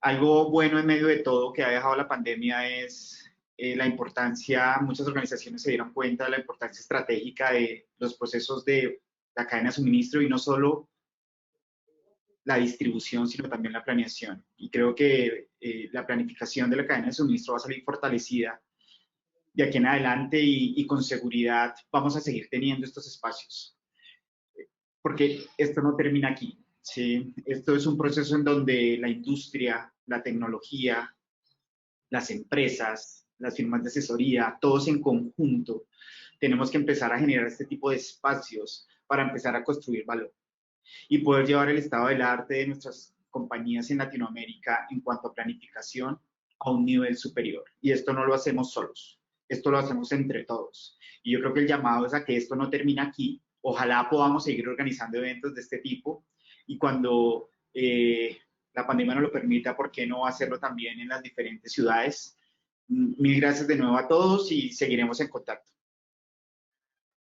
algo bueno en medio de todo que ha dejado la pandemia es la importancia. Muchas organizaciones se dieron cuenta de la importancia estratégica de los procesos de la cadena de suministro, y no solo la distribución, sino también la planeación. Y creo que la planificación de la cadena de suministro va a salir fortalecida de aquí en adelante, y con seguridad vamos a seguir teniendo estos espacios. Porque esto no termina aquí, ¿sí? Esto es un proceso en donde la industria, la tecnología, las empresas, las firmas de asesoría, todos en conjunto, tenemos que empezar a generar este tipo de espacios para empezar a construir valor y poder llevar el estado del arte de nuestras compañías en Latinoamérica en cuanto a planificación a un nivel superior. Y esto no lo hacemos solos, esto lo hacemos entre todos. Y yo creo que el llamado es a que esto no termine aquí. Ojalá podamos seguir organizando eventos de este tipo, y cuando la pandemia nos lo permita, ¿por qué no hacerlo también en las diferentes ciudades? Mil gracias de nuevo a todos y seguiremos en contacto.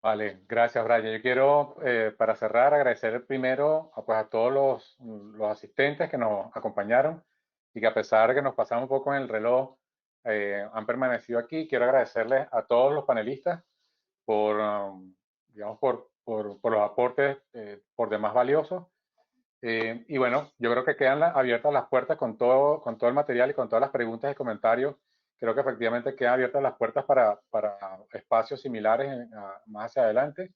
Vale, gracias, Brian. Yo quiero, para cerrar, agradecer primero a todos los asistentes que nos acompañaron y que a pesar de que nos pasamos un poco en el reloj, han permanecido aquí. Quiero agradecerles a todos los panelistas por, digamos, por los aportes por demás valiosos. Y bueno, yo creo que quedan abiertas las puertas con todo el material y con todas las preguntas y comentarios. Creo que efectivamente quedan abiertas las puertas para espacios similares más hacia adelante.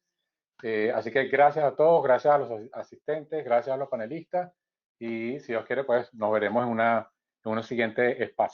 Así que gracias a todos, gracias a los asistentes, gracias a los panelistas, y si Dios quiere, pues nos veremos en un siguiente espacio.